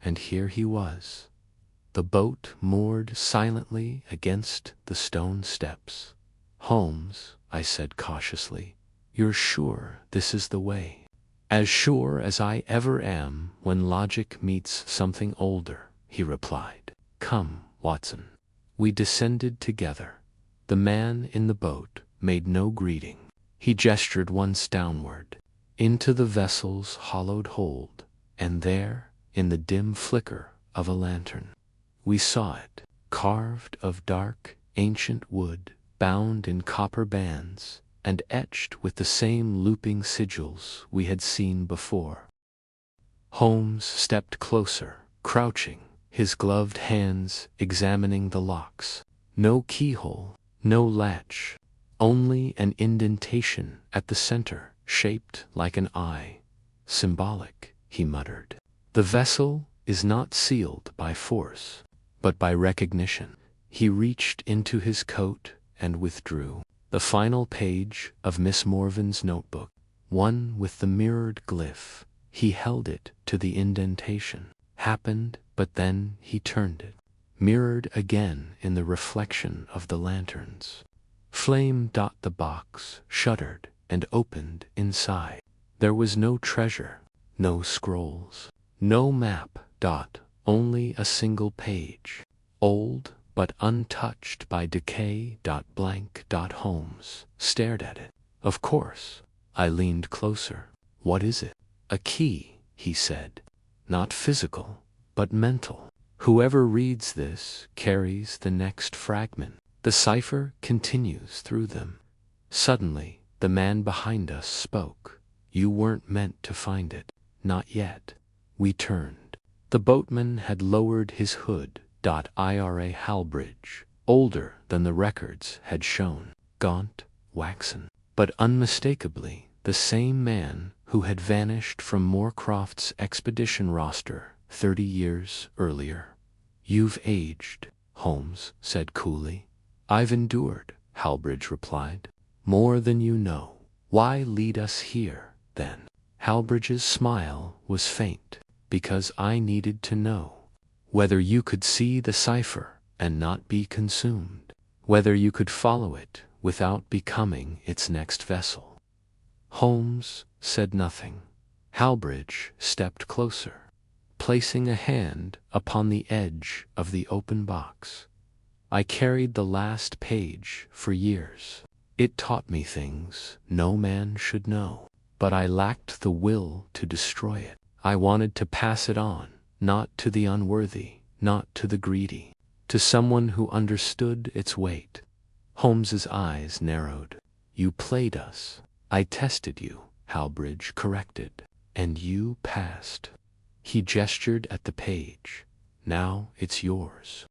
And here he was. The boat moored silently against the stone steps. "Holmes," I said cautiously, "you're sure this is the way?" "As sure as I ever am when logic meets something older," he replied. "Come, Watson." We descended together. The man in the boat made no greeting. He gestured once downward, into the vessel's hollowed hold, and there, in the dim flicker of a lantern, we saw it, carved of dark, ancient wood, bound in copper bands, and etched with the same looping sigils we had seen before. Holmes stepped closer, crouching, his gloved hands examining the locks. No keyhole, no latch, only an indentation at the center, shaped like an eye. Symbolic, he muttered. The vessel is not sealed by force, but by recognition. He reached into his coat and withdrew. The final page of Miss Morven's notebook, one with the mirrored glyph. He held it to the indentation. Happened, but then he turned it. Mirrored again in the reflection of the lanterns. Flame. The box shuddered and opened inside. There was no treasure, no scrolls, no map. Only a single page. Old, but untouched by decay. Holmes stared at it. Of course. I leaned closer. What is it? A key, he said. Not physical, but mental. Whoever reads this carries the next fragment. The cipher continues through them. Suddenly, the man behind us spoke. You weren't meant to find it. Not yet. We turned. The boatman had lowered his hood. Ira Halbridge, older than the records had shown, gaunt, waxen, but unmistakably the same man who had vanished from Moorcroft's expedition roster 30 years earlier. You've aged, Holmes said coolly. I've endured, Halbridge replied. More than you know. Why lead us here, then? Halbridge's smile was faint. Because I needed to know. Whether you could see the cipher and not be consumed. Whether you could follow it without becoming its next vessel. Holmes said nothing. Halbridge stepped closer, placing a hand upon the edge of the open box. I carried the last page for years. It taught me things no man should know, but I lacked the will to destroy it. I wanted to pass it on, not to the unworthy, not to the greedy, to someone who understood its weight. Holmes's eyes narrowed. You played us. I tested you, Halbridge corrected, and you passed. He gestured at the page. Now it's yours.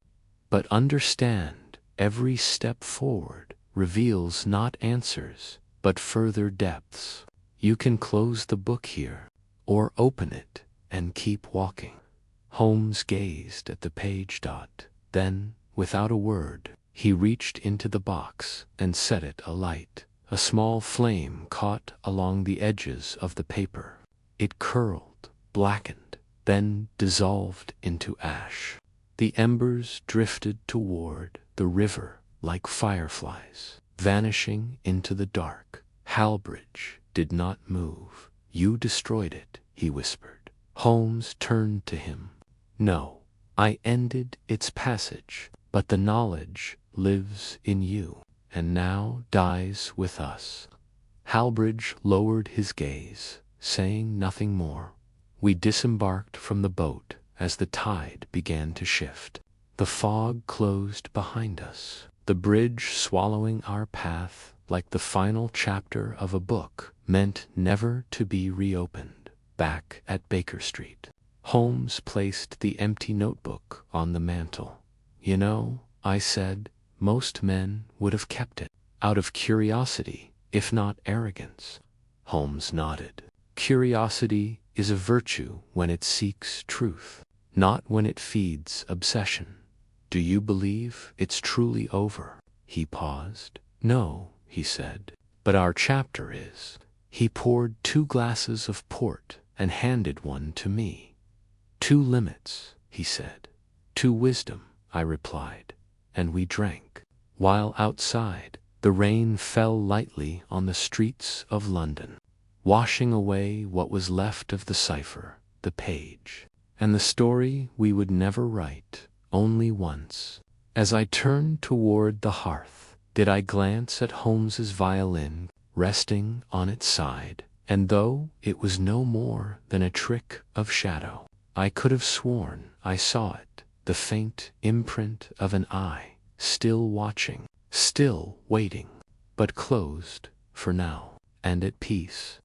But understand, every step forward reveals not answers, but further depths. You can close the book here, or open it and keep walking. Holmes gazed at the page. Then, without a word, he reached into the box and set it alight. A small flame caught along the edges of the paper. It curled, blackened, then dissolved into ash. The embers drifted toward the river like fireflies, vanishing into the dark. Halbridge did not move. You destroyed it, he whispered. Holmes turned to him. No, I ended its passage, but the knowledge lives in you, and now dies with us. Halbridge lowered his gaze, saying nothing more. We disembarked from the boat as the tide began to shift. The fog closed behind us, the bridge swallowing our path like the final chapter of a book meant never to be reopened. Back at Baker Street, Holmes placed the empty notebook on the mantel. You know, I said, most men would have kept it, out of curiosity, if not arrogance. Holmes nodded. Curiosity is a virtue when it seeks truth, not when it feeds obsession. Do you believe it's truly over? He paused. No, he said, but our chapter is. He poured 2 glasses of port and handed one to me. 2 limits, he said. 2 wisdom, I replied, and we drank. While outside, the rain fell lightly on the streets of London, washing away what was left of the cipher, the page, and the story we would never write, only once. As I turned toward the hearth, did I glance at Holmes's violin resting on its side, and though it was no more than a trick of shadow, I could have sworn I saw it, the faint imprint of an eye, still watching, still waiting, but closed for now, and at peace.